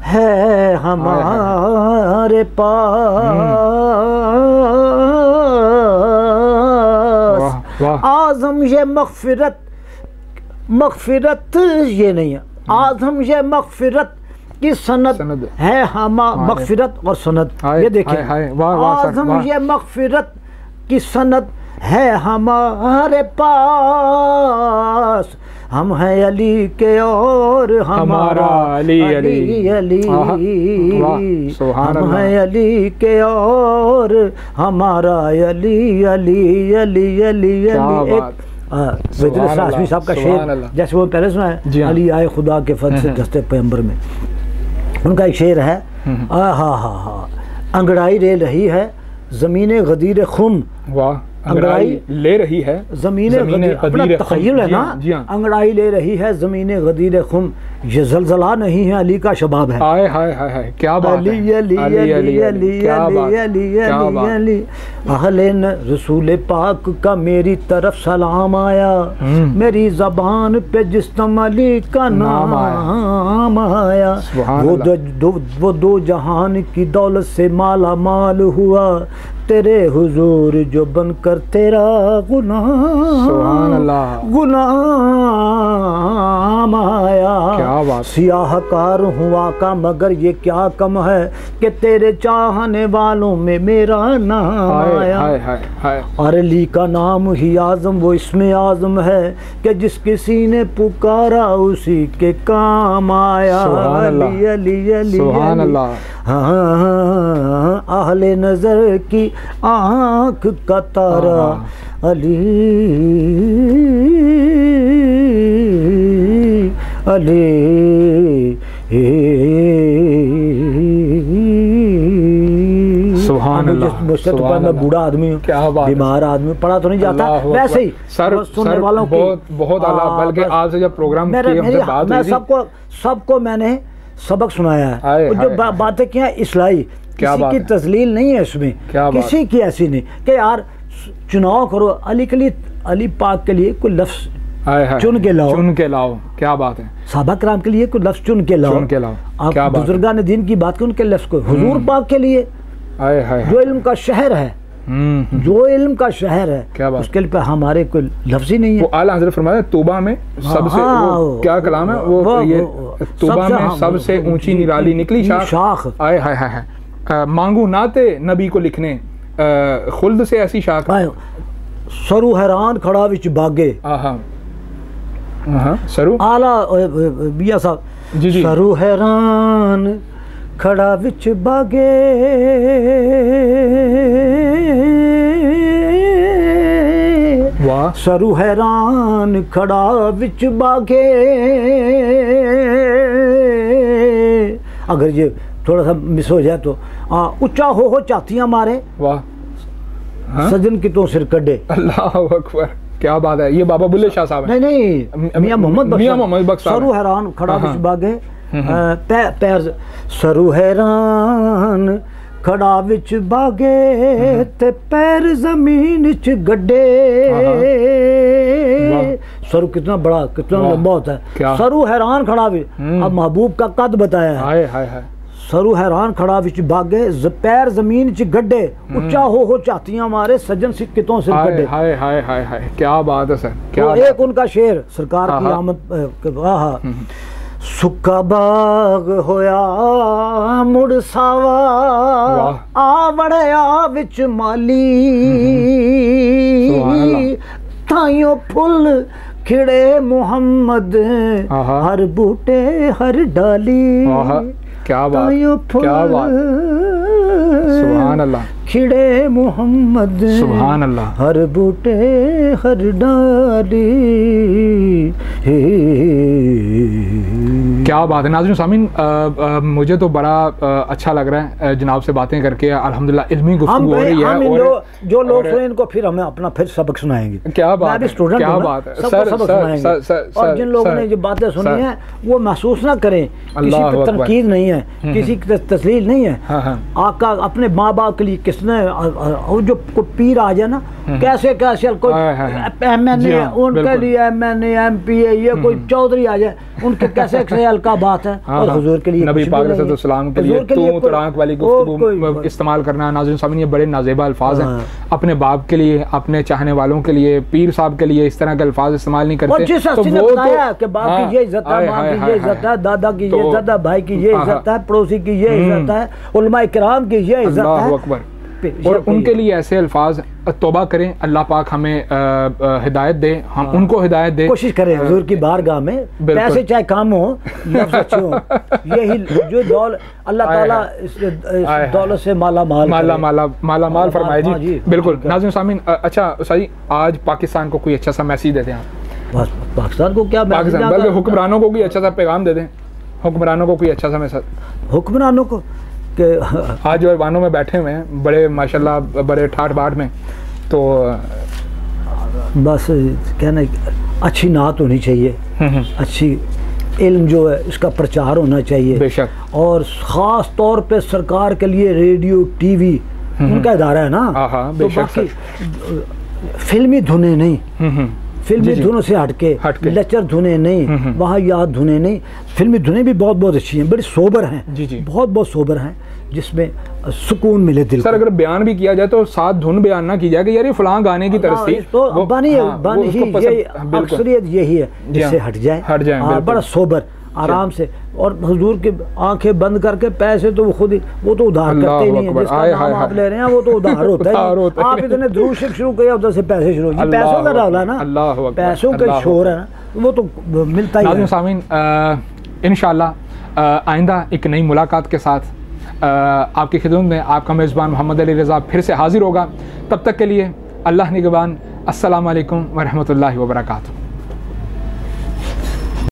है हमारे पास, आज़म ये मग़फ़िरत ये नहीं है, आज़म ये मग़फ़िरत की सनद है मग़फ़िरत और सनद, ये देखिए आज़म ये मग़फ़िरत की सनद है हमारे पास, हम हैं अली के और हमारा अली अली अली, हम हैं अली के और हमारा अली अली अली अली अली। आज़मी साहब का शेर जैसे वो पहले सुना है, अली आए खुदा के फल से दस्ते पैगंबर में, उनका एक शेर है, हा हा हा अंगड़ाई ले रही है ज़मीने गदीर खुम, वाह अंगड़ाई ले रही है ज़मीने अपना तख़य्युल है ना, अंगड़ाई ले रही है ज़मीने गदीर खुम, ये ज़लज़ला नहीं है अली का शबाब है। हाय हाय हाय हाय, क्या बात है, अली अली अली अली अली अली अली अली, अहले रसूल पाक का मेरी तरफ सलाम आया, मेरी ज़बान पे जिस्म अली का नाम आया, वो दो जहान की दौलत से माला माल हुआ, तेरे हुजूर जो बनकर तेरा गुलाम आया, सियाहकार हुआ का मगर ये क्या कम है कि तेरे चाहने वालों में मेरा नाम आया, और अली का नाम ही आज़म वो इसमें आज़म है कि जिस किसी ने पुकारा उसी के काम आया, अली अली अली अली। हाँ अहले नज़र की आँख का तारा अली अली, सुभान अल्लाह। मुझसे तो मैं बूढ़ा आदमी हूँ, बीमार आदमी, पढ़ा तो नहीं जाता, वैसे ही सर सुनने वालों की बहुत आला, बल्कि आज से जब प्रोग्राम मैं सबको मैंने सबक सुनाया है, जो बातें क्या इस्लाही, किसी की तजलील नहीं है इसमें, किसी की ऐसी नहीं कि यार चुनाव करो अली के लिए, अली पाक के लिए कोई लफ्ज़ चुन के लाओ, क्या बात है, सहाबा कराम के लिए कोई लफ्ज़ चुन के लाओ, आप बुजुर्गान दीन की बात करें उनके लफ्ज़ को, हुजूर पाक के लिए जो इल्म का शहर है, जो इल्म का शहर है, उसके लिए हमारे कोई लफ्ज़ ही नहीं है। वो आला हज़रत फरमाया तौबा में सबसे क्या कलाम है वो, ये तौबा में सबसे ऊंची निराली निकली शाख, आए हाय हाय, मांगू नाते नबी को लिखने खुल्द से ऐसी शाख, सरू हैरान खड़ा विच बागे, सरू आला बिया साहब जी जी, सरू हैरान खड़ा विच बागे, वाह सरू हैरान खड़ा विच बागे, अगर ये थोड़ा सा मिस हो जाए तो ऊंचा हो चातियां मारे, वाह सजन की तो सिर कड्डे, अल्लाह अकबर, क्या बात है। ये बाबा बुल्ले शाह साहब है, नहीं मियां मोहम्मद बख्श, सरू हैरान खड़ा विच बागे, पैर सरू हैरान खड़ा विच बागे ते पैर जमीन च गड्डे, सरू कितना बड़ा कितना लंबा होता है, सरू हैरान खड़ा भी, अब महबूब का कद बताया है, सरू हैरान खड़ा विच बागे पैर जमीन च गड्डे, ऊंचा हो चातियां मारे सज्जन सिक्कितों से गड्डे, हाय हाय हाय हाय, क्या बात है सर, क्या तो एक उनका शेर सरकार की आमद, सुक्का बाग होया मुड़ सावा आ वड़या विच माली ताइयों फुल खिड़े मुहम्मद हर बूटे हर डाली क्या बात क्या बात सुभान अल्लाह खिड़े मोहम्मद सुभान अल्लाह हर बूटे हर डाली। क्या बात है नाज़रीन सामीन, मुझे तो बड़ा अच्छा लग रहा है जनाब से बातें करके। अल्हम्दुलिल्लाह इल्मी गुफ्तगू हो रही है और जो लोग सुने इनको फिर हमें अपना फिर सबक सुनाएंगे। क्या बात है, स्टूडेंट क्या बात है सर, सबक सुनाएंगे। और जिन लोगों ने जो बातें सुनी हैं वो महसूस ना करें, किसी की तनकीद नहीं है, किसी की तस्लील नहीं है। आका अपने माँ बाप के लिए किसने जो पीर आ जाए ना कैसे कैसे कोई MNA उनके लिए MNA MP ये कोई चौधरी आ जाए उनके कैसे कैसे हल्का बात है। और हुजूर के लिए नबी पाक सल्लल्लाहु के लिए तू तड़ाक वाली गुफ्तगू इस्तेमाल करना। नाज़रीन सामीन ये बड़े नाज़ेबा अल्फाज हैं, अपने बाप के लिए अपने चाहने वालों के लिए पीर साहब के लिए इस तरह के अल्फाज इस्तेमाल नहीं करते। जिस हस्ती ने बताया कि बाप की ये इज्जत है, माँ की ये इज्जत है, दादा की ये इज्जत है, भाई की ये इज्जत है, पड़ोसी की ये इज्जत है, उलमा किराम की ये इज्जत है, और उनके लिए ऐसे अल्फाज तौबा करें। अल्लाह पाक हमें हिदायत दे, हम उनको हिदायत दे। कोशिश करें हुजूर की बारगाह में पैसे चाहे कम हो लफ्ज़ अच्छे हो, यही जो दौलत अल्लाह ताला इस दौलत से माला माल फरमाए जी। बिल्कुल नाज़रीन सामीन, अच्छा सही आज पाकिस्तान को कोई अच्छा सा मैसेज दे दें आप। पाकिस्तान को क्या, पाकिस्तान बल्कि हुक्मरानों को कोई अच्छा सा पैगाम दे दें, हुक्मरानों को कोई अच्छा सा मैसेज, हुक्मरानों को कि आज जो वानों में बैठे हुए हैं बड़े माशाल्लाह बड़े ठाठ बाट में, तो बस कहना अच्छी नात होनी चाहिए, अच्छी इल्म जो है उसका प्रचार होना चाहिए बेशक, और ख़ास तौर पे सरकार के लिए रेडियो TV उनका इदारा है ना, तो बाकी फिल्मी धुनें नहीं, फिल्मी धुनों से हटके लेक्चर धुने नहीं, वहाँ याद धुने नहीं। फिल्मी धुनें भी बहुत बहुत अच्छी हैं, बड़ी सोबर हैं जी, बहुत बहुत सोबर हैं जिसमें सुकून मिले दिल। सर अगर बयान भी किया जाए तो साथ धुन बयान ना की जाए कि यार ये फलां गाने की तरफ थी, तो बानी अक्सरियत यही है जिससे हट जाए, बड़ा सोबर आराम से। और हुजूर की आंखें बंद करके पैसे तो खुद ही वो तो उधार करते ही नहीं है, जिसका नाम आप ले रहे हैं वो तो उधार होता है। आप इतने दुरूद शुरू किया उधर से पैसे शुरू, ये पैसों का डाला ना, पैसों का शोर है ना, वो तो मिलता ही है। सामीन इंशाअल्लाह आइंदा एक नई मुलाकात के साथ आपकी खिदमत में आपका मेज़बान मोहम्मद अली रज़ा फिर से हाजिर होगा। तब तक के लिए अल्लाह निगहबान। अस्सलामु अलैकुम व रहमतुल्लाहि व बरकातुहू।